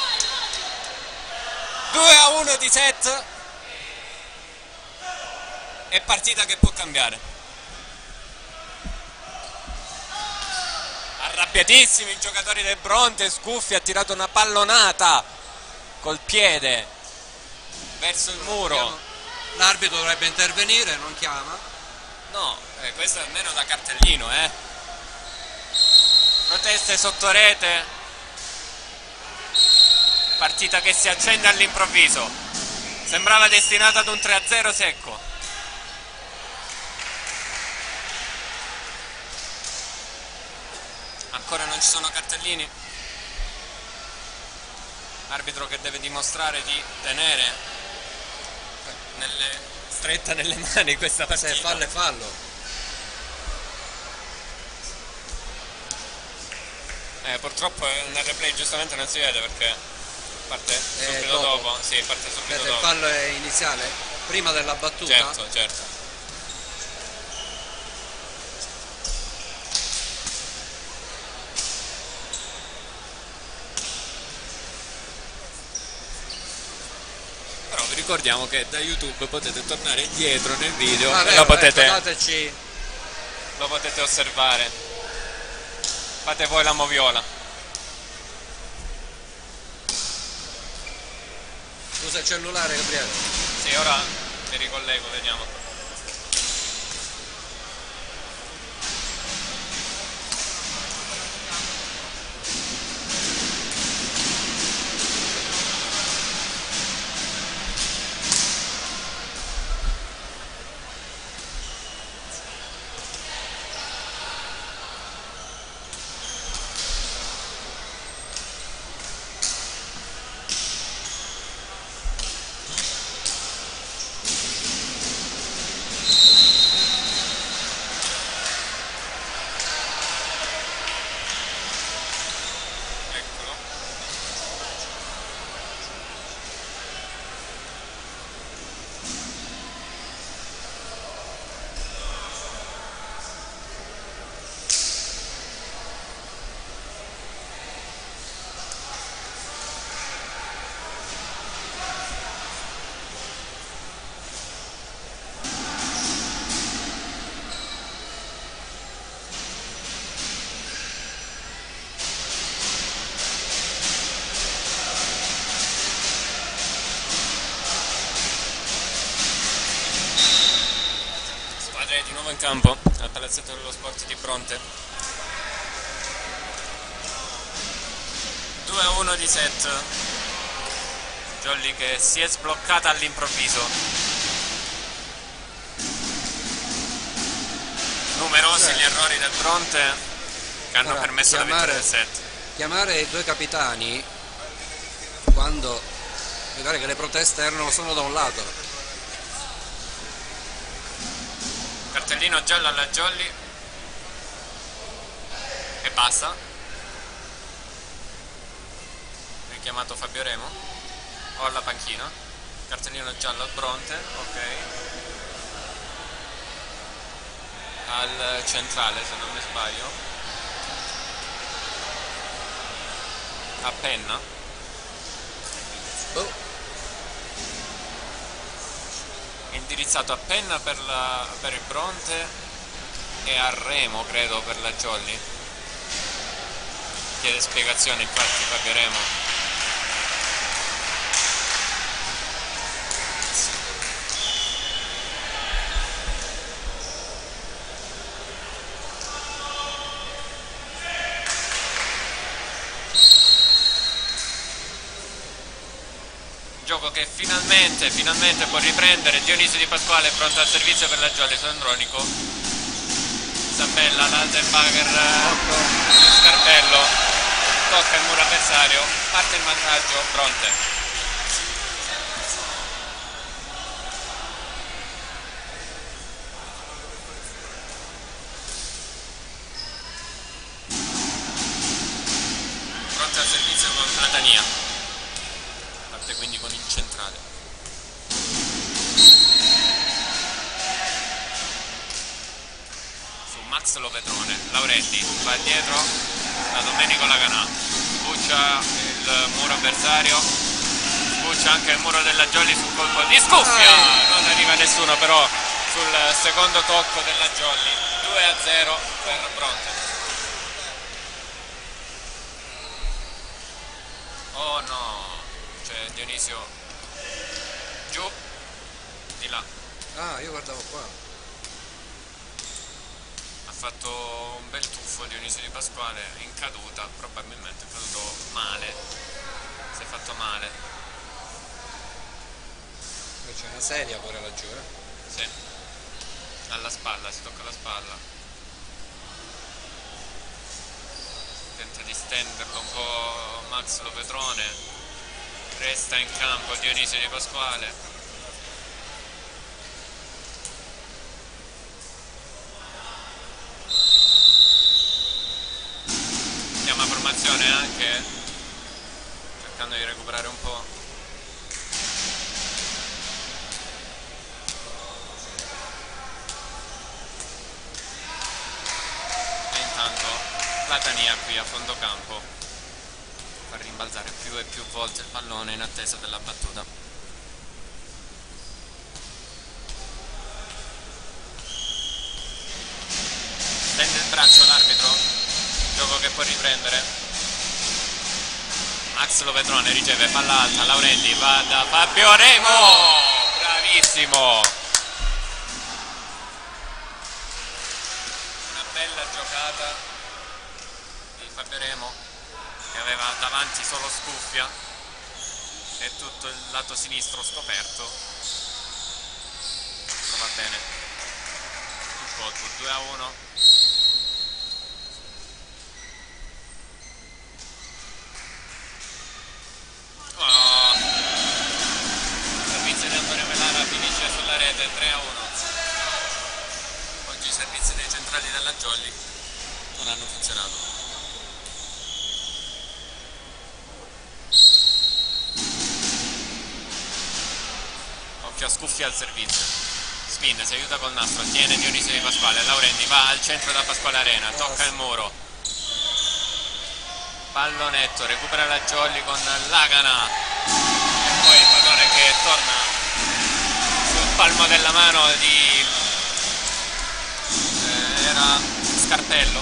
2-1 di set. È partita che può cambiare. Arrabbiatissimi i giocatori del Bronte. Scuffi ha tirato una pallonata col piede verso il muro. L'arbitro dovrebbe intervenire, non chiama. No, questo è almeno da cartellino, Proteste sotto rete. Partita che si accende all'improvviso. Sembrava destinata ad un 3-0 secco. Ancora non ci sono cartellini. Arbitro che deve dimostrare di tenere stretta nelle mani questa partita. Se fallo è fallo. Purtroppo nel replay giustamente non si vede perché parte subito dopo. Sì, parte subito dopo. Il fallo è iniziale? Prima della battuta? Certo. Però vi ricordiamo che da YouTube potete tornare indietro nel video e lo potete osservare. Fate voi la moviola. Usa il cellulare, Gabriele? Sì, ora mi ricollego, vediamo. in campo al palazzetto dello sport di Bronte. 2-1 di set. Jolly che si è sbloccata all'improvviso. Numerosi gli errori del Bronte che hanno permesso la vittoria del set. Chiamare i due capitani quando mi pare che le proteste erano solo da un lato. Cartellino giallo alla Jolly e basta. Richiamato Fabio Remo o alla panchina. Cartellino giallo al Bronte, ok. Al centrale se non mi sbaglio. A penna. Indirizzato a penna per il Bronte e a Remo credo per la Jolly. Chiede spiegazioni infatti Fabio Remo. Gioco che finalmente può riprendere. Dionisio Di Pasquale pronto al servizio per la Jolly su Andronico. Sabella, l'Altenbacher su Scarpello, tocca il muro avversario, parte il vantaggio Bronte. Bronte al servizio con Platania. Quindi con il centrale. Su Max Lovetrone, Laurenti va dietro da Domenico Laganà, sbuccia il muro avversario, sbuccia anche il muro della Jolly sul colpo di scuffia, non arriva nessuno però sul secondo tocco della Jolly. 2-0 per Bronte. Oh no, c'è Dionisio giù, di là. Ah, io guardavo qua. Ha fatto un bel tuffo Dionisio Di Pasquale in caduta, probabilmente è caduto male, si è fatto male. C'è una sedia pure laggiù, Sì, alla spalla, si tocca la spalla. Tenta di stenderlo un po' Max Lovetrone, resta in campo Dionisio Di Pasquale. Chiama formazione anche, cercando di recuperare un po'. E intanto Platania qui a fondo campo fa rimbalzare più e più volte il pallone in attesa della battuta. Tende il braccio l'arbitro. Gioco che può riprendere. Max Lovetrone riceve palla alta, Laurenti va da Fabio Remo, bravissimo, una bella giocata di Fabio Remo che aveva davanti solo Scuffia e tutto il lato sinistro scoperto. Va bene il colpo. 2-1. Servizio di Antonio Melara finisce sulla rete. 3-1. Oggi i servizi dei centrali della Jolly non hanno funzionato. Occhio a Scuffia al servizio. Spin, si aiuta col nastro, tiene Dionisio Di Pasquale, Laurenti va al centro da Pasquale Arena, tocca il muro. Pallonetto, recupera la Jolly con Lagana e poi il pallone che torna sul palmo della mano di era Scarpello,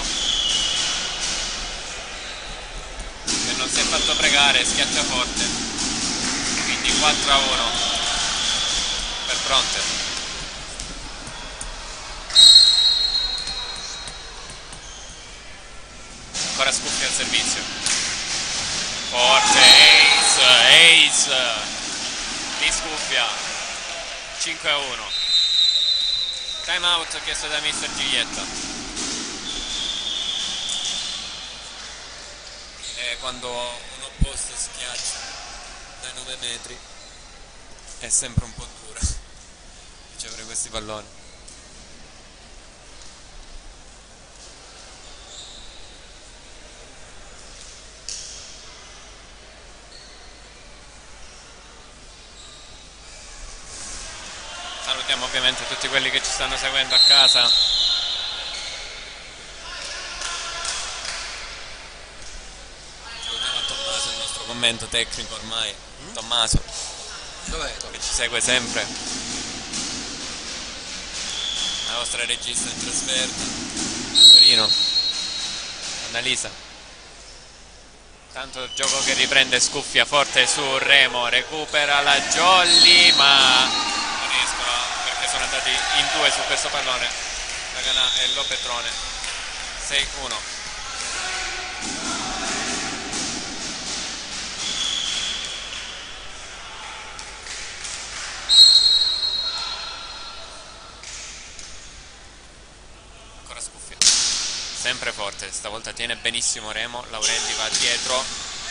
che non si è fatto pregare, schiaccia forte, quindi 4-1 per Bronte. al servizio. Forte, ace di Scuffia. 5-1. Time out chiesto da mister Giglietta. E quando un opposto schiaccia dai 9 metri è sempre un po' dura ricevere questi palloni. Salutiamo ovviamente tutti quelli che ci stanno seguendo a casa. Salutiamo a Tommaso, il nostro commento tecnico ormai. Tommaso, Dov'è? che ci segue sempre. La nostra regista in trasferta a Torino, Annalisa. Tanto il gioco che riprende Scuffia, forte su Remo, recupera la Jolly, ma non riescono perché sono andati in due su questo pallone, Laganà e Lopetrone. 6-1. Ancora Scuffia, sempre forte, stavolta tiene benissimo Remo, Laurendi va dietro,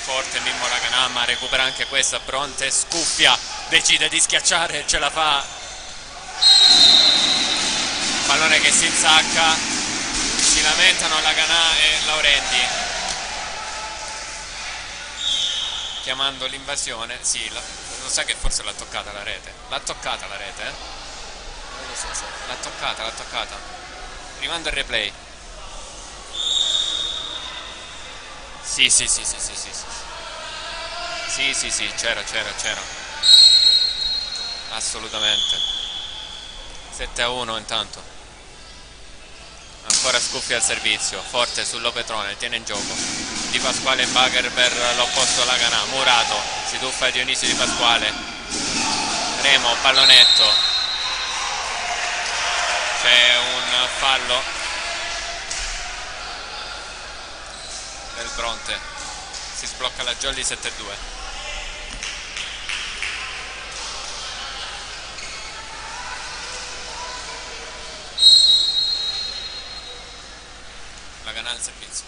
forte Mimmo Laganà, ma recupera anche questa, Bronte, Scuffia, decide di schiacciare, ce la fa, pallone che si insacca, si lamentano Laganà e Laurendi, chiamando l'invasione. Sì, lo sa che forse l'ha toccata la rete, l'ha toccata la rete, Non lo so se... l'ha toccata, rimando il replay. Sì, c'era. Assolutamente. 7-1 intanto. Ancora Scuffia al servizio, forte sull'Opetrone, tiene in gioco. Di Pasquale e Bagher per l'opposto Laganà. Murato, si tuffa Dionisio Di Pasquale. Remo, pallonetto. C'è un fallo del Bronte, si sblocca la Jolly. 7-2. Laganà al servizio,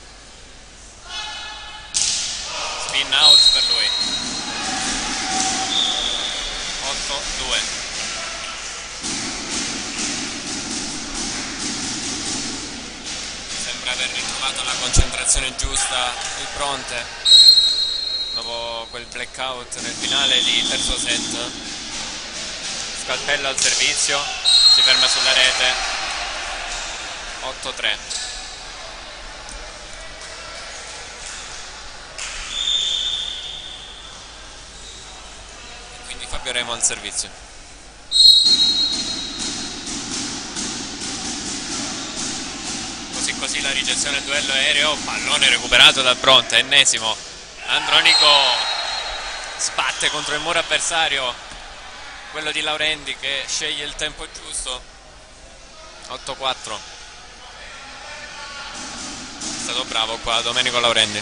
spin out per lui. 8-2. Sembra aver ritrovato la concentrazione giusta il Bronte dopo quel blackout nel finale di terzo set. Scalpello al servizio, si ferma sulla rete. 8-3. E quindi Fabio Remo al servizio. Così la ricezione del duello aereo, pallone recuperato dal Bronte, ennesimo. Andronico sbatte contro il muro avversario, quello di Laurendi che sceglie il tempo giusto. 8-4. È stato bravo qua Domenico Laurendi.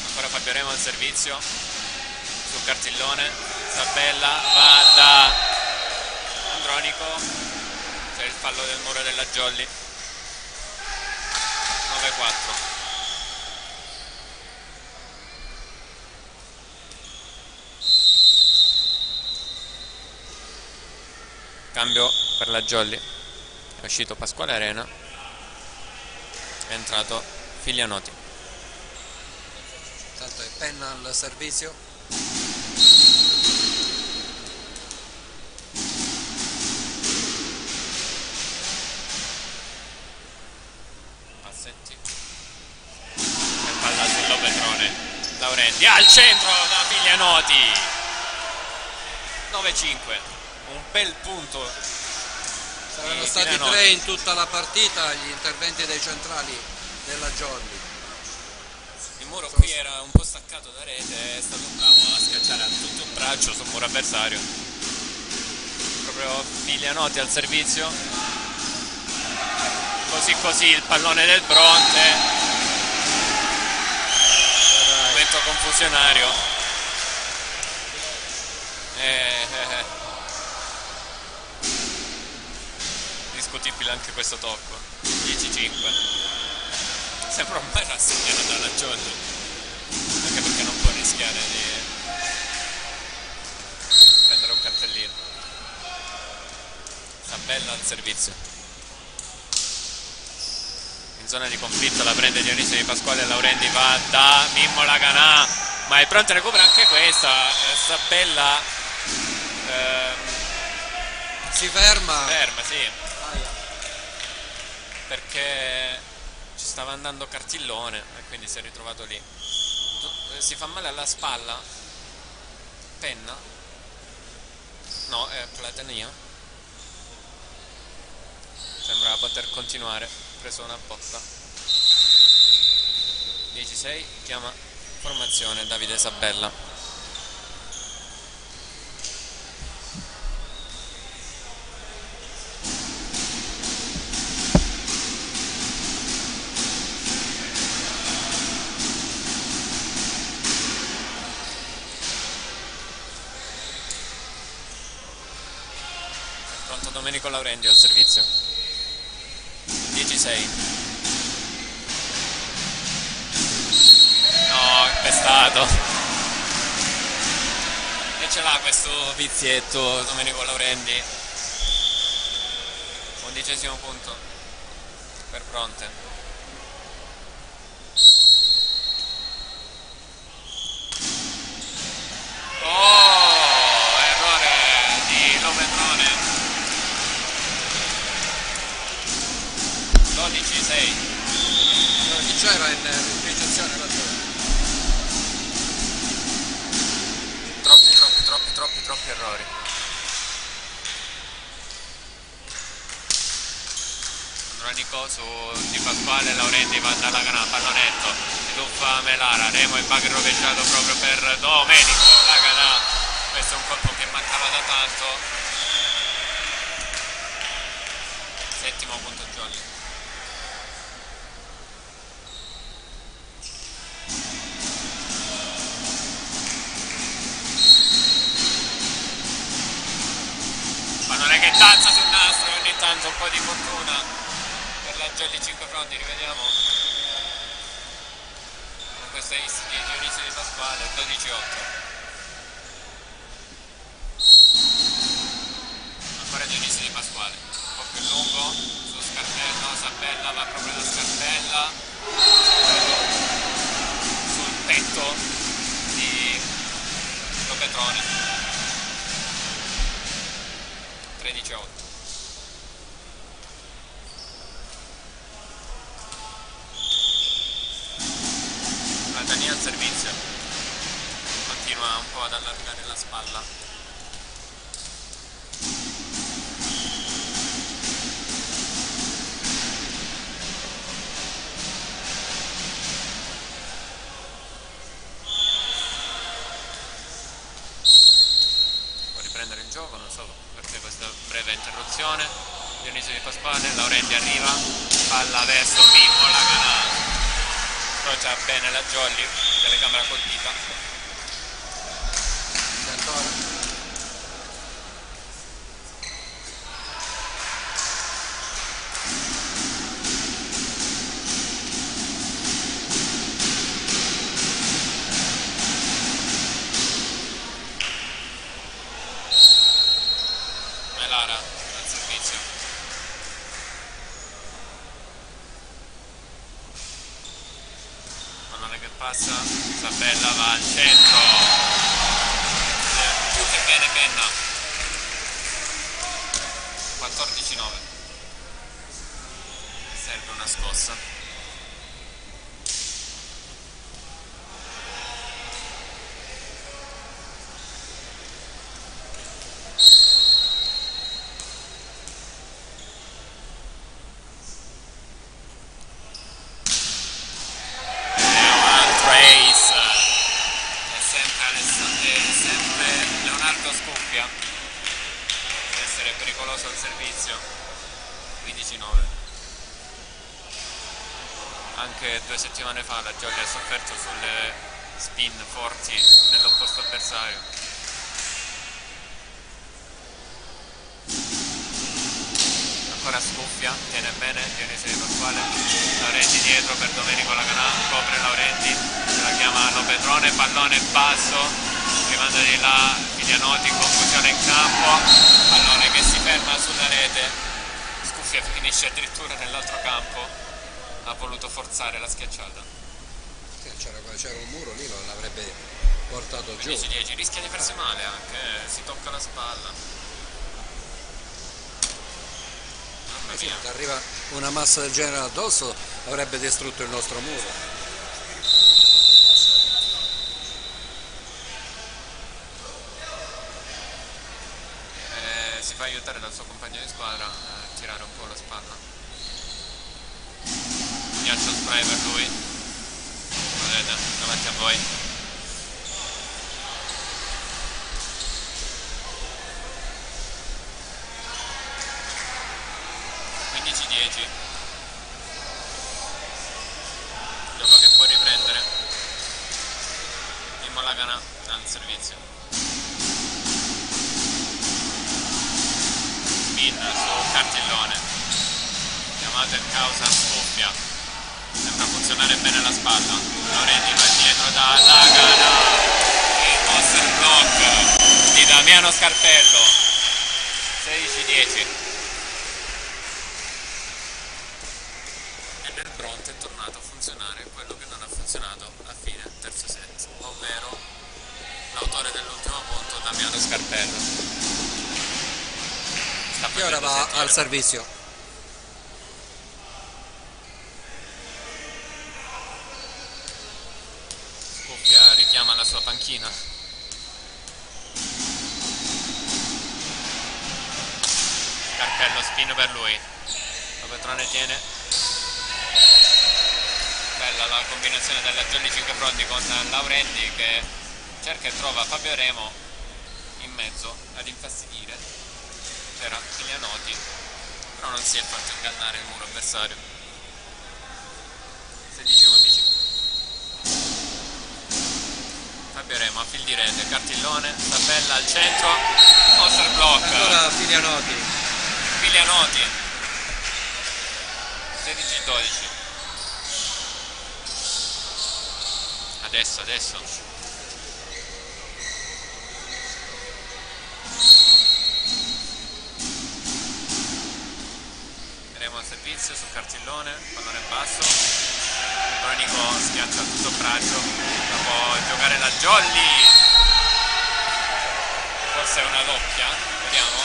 Ancora Fabio Remo al servizio, sul cartellone, Sabella va da Andronico, c'è il fallo del muro della Jolly. 9-4. Cambio per la Jolly, è uscito Pasquale Arena, è entrato Figlianotti. Tanto è Penna al servizio. Passetti e palla sull'Opetrone. Laurendi al centro da Figlianotti. 9-5. Un bel punto. Saranno stati 3 in tutta la partita gli interventi dei centrali della Jolly. Il muro qui era un po' staccato da rete, è stato bravo a schiacciare a tutto un braccio sul muro avversario. Proprio Figlianotti al servizio. Così così il pallone del Bronte. Momento confusionario. Discutibile anche questo tocco. 10-5. Sembra ormai rassegnato dalla Jolly, anche perché non può rischiare di prendere un cartellino. Sabella al servizio, in zona di conflitto la prende Dionisio Di Pasquale, Laurendi va da Mimmo Laganà, ma il Bronte recupera anche questa. Sabella si ferma, sì, perché ci stava andando Cartillone e quindi si è ritrovato lì. Si fa male alla spalla. Penna? No, è Platania. Sembra poter continuare. Preso una botta. 16-6, chiama formazione Davide Sabella. Domenico Laurendi al servizio. 10-6. No, è pestato. E ce l'ha questo vizietto Domenico Laurendi. 11° punto per Bronte. Oh, errore di Lovenrone. 12-6. Chi c'era in ricezione? Troppi errori. Andronico su Di Pasquale, Laurendi va dalla Laganà, pallonetto, si tuffa Melara, Remo in bug rovesciato proprio per Domenico Laganà. Questo è un colpo che mancava da tanto. 7° punto Jolly. Pallone che danza sul nastro e ogni tanto un po' di fortuna per la Jolly. 5 fronti, rivediamo. Con questo ace di Dionisio Di Pasquale. 12-8. Ancora Dionisio Di Pasquale, un po' più lungo su Scarpello, Sabella va proprio da Scarpella sul petto di Lopetrone. 13-8. Platania al servizio, continua un po' ad allargare la spalla. Il gioco, non so perché questa breve interruzione. Dionisio Di Pasquale, Laurendi arriva, palla verso Mimmo Laganà, approccia bene la Jolly, telecamera colpita. Melara al servizio. Pallone che passa, Sabella va al centro. Più che bene Penna. 14-9. Serve una scossa. Scoppia, deve essere pericoloso al servizio. 15-9. Anche 2 settimane fa la Jolly ha sofferto sulle spin forti nell'opposto avversario. Ancora Scuffia, tiene bene Dionisio Di Pasquale, Laurenti dietro per Domenico Laganà, copre Laurenti, se la chiama Lopedrone, pallone basso, rimanda di là Viglianotti, confusione in campo, pallone che si ferma sulla rete, Scuffia finisce addirittura nell'altro campo, ha voluto forzare la schiacciata. C'era un muro lì, non l'avrebbe portato giù. 15-10, rischia di farsi male anche, si tocca la spalla. Sì, se arriva una massa del genere addosso avrebbe distrutto il nostro muro. Si fa aiutare dal suo compagno di squadra a tirare un po' la spalla. Ghiaccio spray per lui, vedete davanti a voi. Gioco che può riprendere Mimmo Laganà al servizio. Spin su Cartellone, chiamato in causa Scuffia, sembra funzionare bene la spalla. Laurenti va dietro da Laganà, il monster block di Damiano Scarpello. 16-10. Bronte è tornato a funzionare quello che non ha funzionato a fine terzo set, ovvero l'autore dell'ultimo punto, Damiano Scarpello. E ora va al servizio. Scuffia richiama la sua panchina. Scarpello spin per lui. Lopedrone tiene. Bella la combinazione della Jolly 5 Fronti con Laurenti che cerca e trova Fabio Remo in mezzo ad infastidire. C'era Viglianotti, però non si è fatto ingannare il muro avversario. 16-11. Fabio Remo a fil di rete, Cartellone, Sabella al centro, monster block. Ancora Viglianotti. 16-12. Adesso Remo al servizio su Cartellone, pallone basso, il Bronico schiaccia tutto il braccio, la può giocare la Jolly, forse è una doppia, vediamo,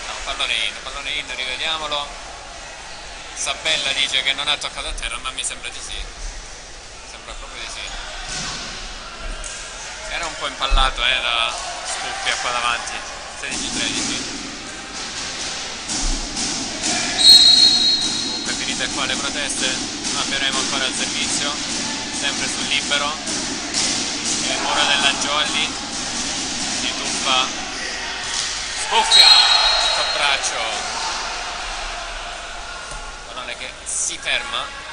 no, pallone in, rivediamolo. Sabella dice che non ha toccato a terra, ma mi sembra di sì. Proprio di sì. Era un po' impallato da Scuffia qua davanti. 16-13. Comunque finite qua le proteste, abbiamo ancora il servizio, sempre sul libero. Il muro della Jolly si tuffa. Scuffia tutto il braccio, pallone che si ferma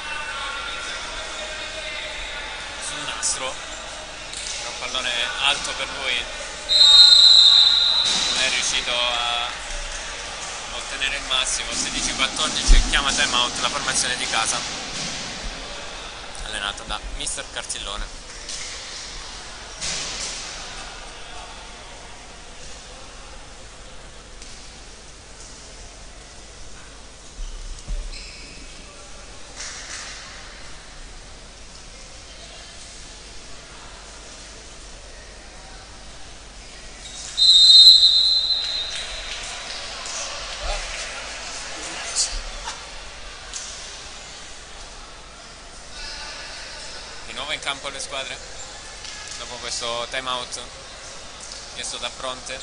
sul nastro. Era un pallone alto per lui, non è riuscito a ottenere il massimo. 16-14, chiama timeout la formazione di casa, allenata da Mister Cartellone. In campo le squadre dopo questo time out chiesto da Bronte.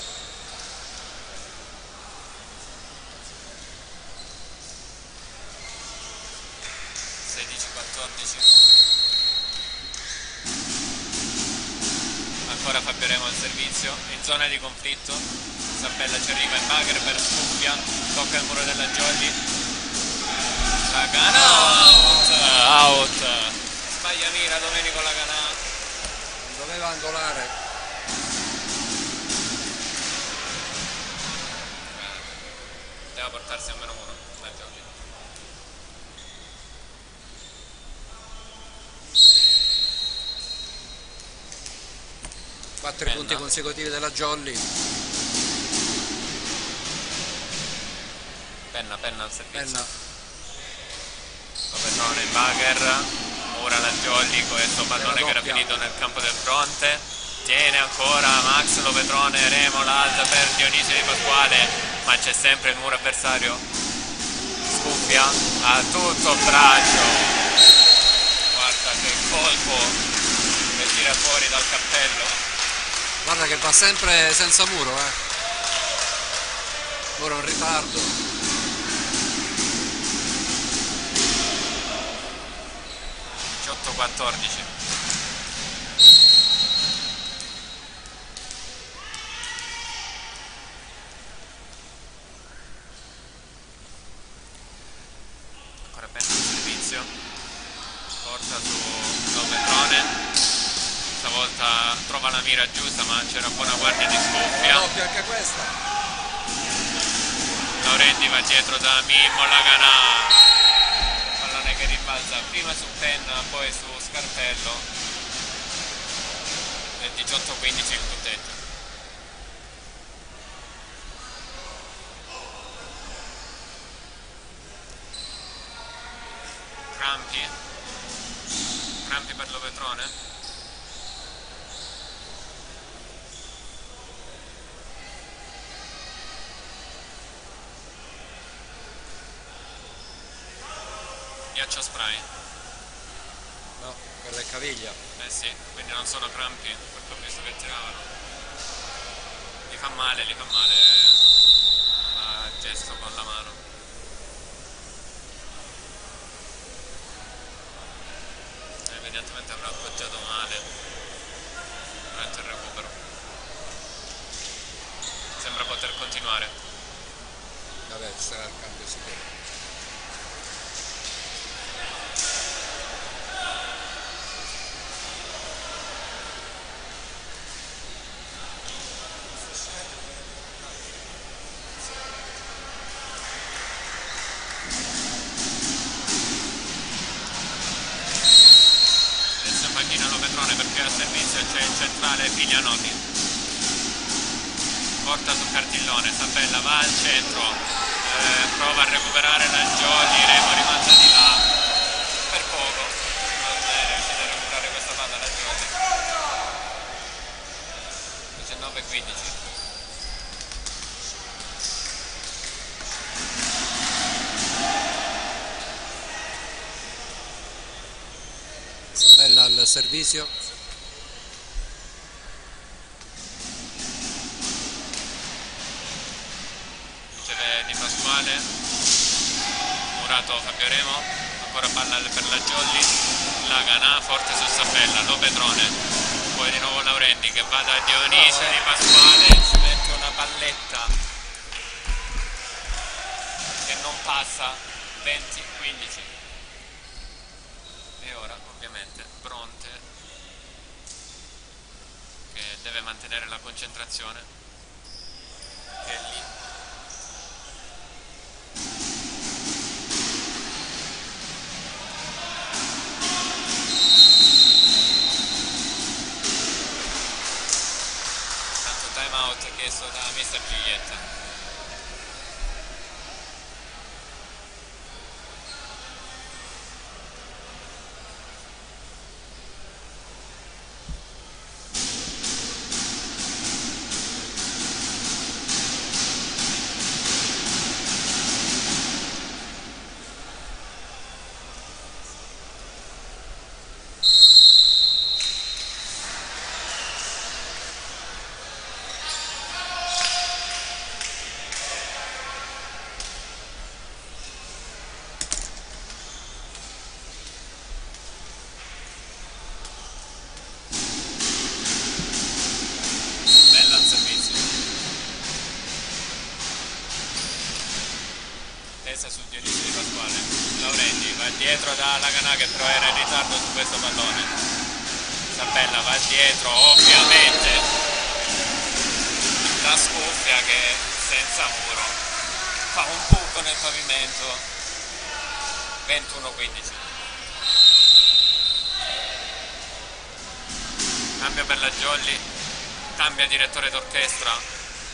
Ancora Fabio Remo al servizio in zona di conflitto. Sabella ci arriva in bagger per Scuffia, tocca il muro della Jolly, Laganà out. mira Domenico Laganà. Non doveva angolare. Deve portarsi a -1. 4 punti consecutivi della Jolly. Penna al servizio. Penna. Lopetrone in Bagher. Ora la Jolly con questo pallone che era finito nel campo del Bronte. Tiene ancora Max Lopetrone, Remo l'alza per Dionisio Di Pasquale, ma c'è sempre il muro avversario. Scuffia a tutto braccio. Guarda che colpo che tira fuori dal cappello. Guarda che va sempre senza muro, Muro in ritardo. 18-14. Ancora bene il servizio. Porta su Lopetrone. Stavolta trova la mira giusta, ma c'era buona guardia di Scuffia. Doppia anche questa. Laurenti va dietro da Mimmo Laganà. Pallone che rimbalza prima su Penna, poi su Scarpello. Del 18-15 il punteggio. Crampi per Lopetrone. Ghiaccio spray? No, quella è caviglia. Eh sì, quindi non sono crampi, perché ho visto che tiravano. Li fa male a gesto con la mano. Evidentemente avrà appoggiato male durante il recupero. Sembra poter continuare. Vabbè, ci sarà il cambio sicuro. Perché al servizio c'è il centrale Piglianotti. Porta su Cartillone, Sabella va al centro, prova a recuperare la Jolly, Remo rimanda di là per poco, non è riuscito a recuperare questa palla la Jolly. 19-15. Sabella al servizio. Riceve Di Pasquale. Murato Fabio Remo. Ancora palla per la Jolly. Laganà forte su Sabella. Lopetrone. Poi di nuovo Laurenti che va da Dionisio Di Pasquale. Ci mette una palletta che non passa. 20-15. E ora ovviamente Bronte che deve mantenere la concentrazione, che è lì. Tanto time out chiesto da Mr. Giglietta. va dietro da Laganà che però era in ritardo su questo pallone. Sabella va dietro, ovviamente la scuffia che senza muro fa un buco nel pavimento. 21-15. Cambio per la Jolly, cambia direttore d'orchestra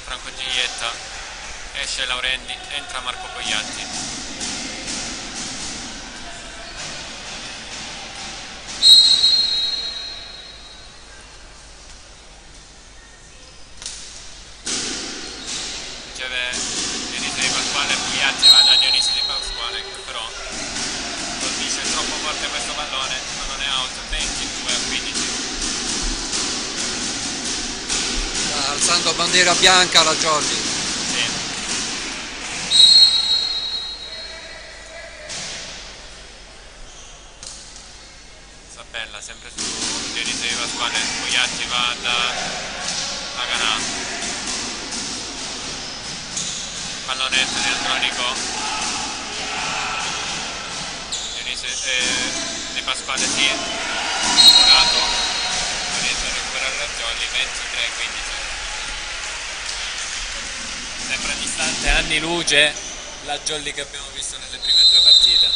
Franco Giglietta, esce Laurendi, entra Marco Pogliatti. Riceve Dionisi Di Pasquale, Pogliatti va da Dionisi Di Pasquale che però colpisce troppo forte questo pallone, ma non è out. 22-15. Sta alzando bandiera bianca la Jolly. Sì. Sabella sempre su Dionisi Di Pasquale, Pogliatti va da Laganà. Pallonetto di Andronico, Dionisi Di Pasquale sì, Murato, non riesce a recuperare la Jolly. 23-15. Sembra distante anni luce la Jolly che abbiamo visto nelle prime due partite.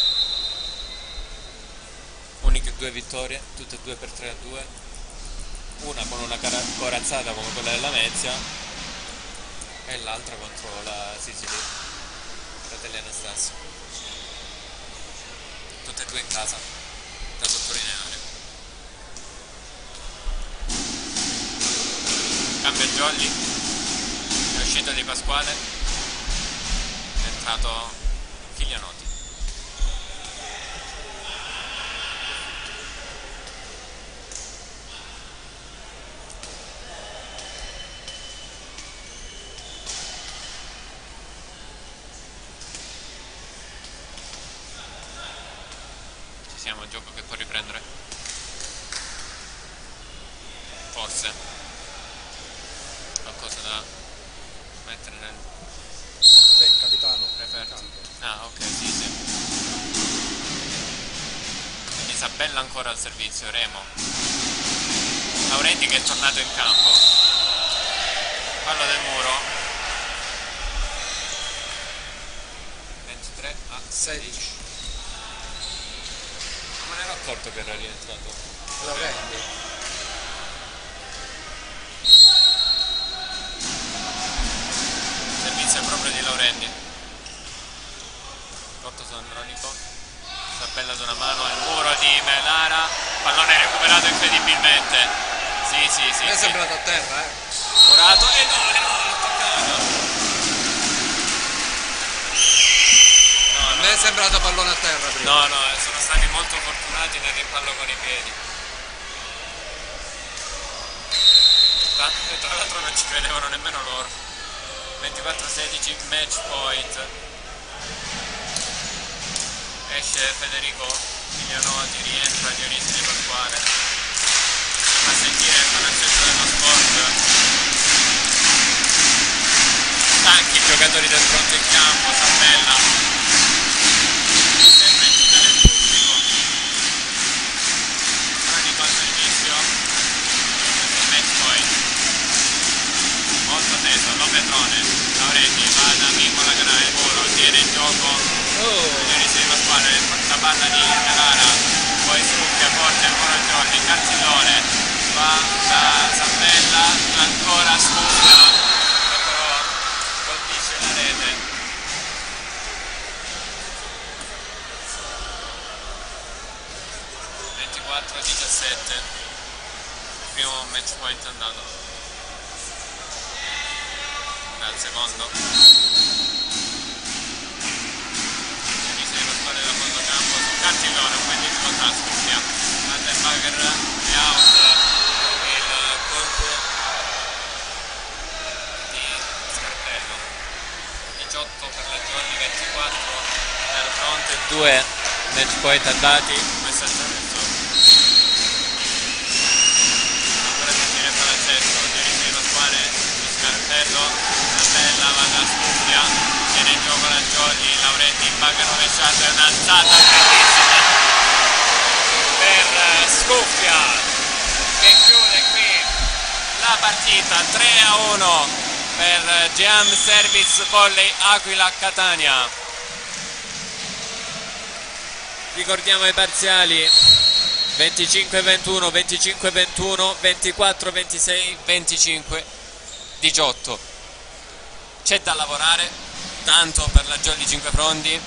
Uniche due vittorie, tutte e due per 3-2, una con una corazzata come quella della Venezia e l'altra contro la Sicily, fratelli Anastasio. Tutte e due in casa, da sottolineare. Cambia Jolly, è uscito Di Pasquale, è entrato Chiglianotti. Siamo, gioco che può riprendere, forse qualcosa da mettere nel Sì, capitano. referto. Ah, ok, sì. Quindi Sabella ancora al servizio, Remo, Laurenti che è tornato in campo, palla del muro. 23-16. Non ero accorto che era rientrato Laurendi. Servizio proprio di Laurendi. Corto su Andronico, Sabella da una mano al muro di Melara, pallone recuperato incredibilmente. Sì. Mi è sembrato a terra, Murato e no, l'ha toccato. A me è sembrato pallone a terra prima. No, sono stati molto fortunati nel rimpallo con i piedi. Tra l'altro non ci credevano nemmeno loro. 24-16, match point. Esce Federico Miglianotti, rientra Dionisi Di Pasquale. A sentire il conoscenza dello sport. Stanchi i giocatori del fronte in campo, Sabella. Sembra incitare il pubblico. Andronico al servizio. Questo match point. Molto teso, Lopetrone, Laurendi, va da Mimmo Laganà, il muro, tiene in gioco Dionisi Di Pasquale, la palla di Melara, poi scuffia forte ancora Jolly, Carzillone, va da Sabella, ancora scuffia, che però colpisce la rete. 24-17, primo match point andato. Al secondo Dionisi Di Pasquale da fondo campo su Cantillone, un bel difficoltà, scuffia Vandenberger è out. Il colpo di Scarpello. 18 per la Jolly, 24 nel fronte, 2 match point andati, questo è il terzo. Ancora sentire il palazzetto, Dionisi Di Pasquale, Scarpello, Sabella va da scuffia, tiene in gioco la Jolly, Laurenti in bagga rovesciata, è un'alzata bellissima partita 3-1 per Geam Service Volley Aquila Catania. Ricordiamo i parziali: 25-21, 25-21, 24-26, 25-18. C'è da lavorare tanto per la Jolly Cinquefrondi,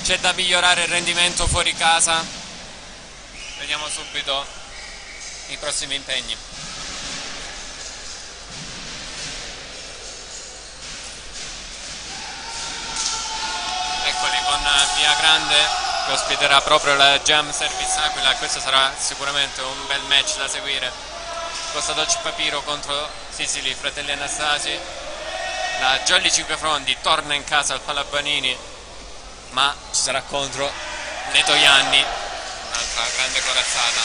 c'è da migliorare il rendimento fuori casa. Vediamo subito i prossimi impegni. Eccoli con Via Grande che ospiterà proprio la Geam Service Aquila. Questo sarà sicuramente un bel match da seguire. Costa Dolce Papiro contro Sicily, Fratelli Anastasi. La Jolly Cinquefrondi torna in casa al Palabanini, ma ci sarà contro le Toianni, un'altra grande corazzata,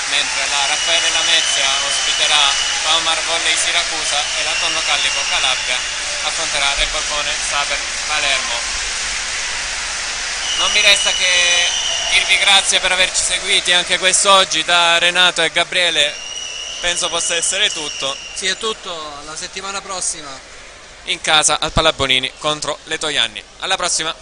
mentre la Raffaele Lamezia ospiterà Paumar Volley Siracusa e la Tonno Callico Calabria affronterà Re Borbone Saper Palermo. Non mi resta che dirvi grazie per averci seguiti anche quest'oggi. Da Renato e Gabriele penso possa essere tutto. Sì, è tutto, alla settimana prossima. In casa al Palabonini contro le Toianni. Alla prossima!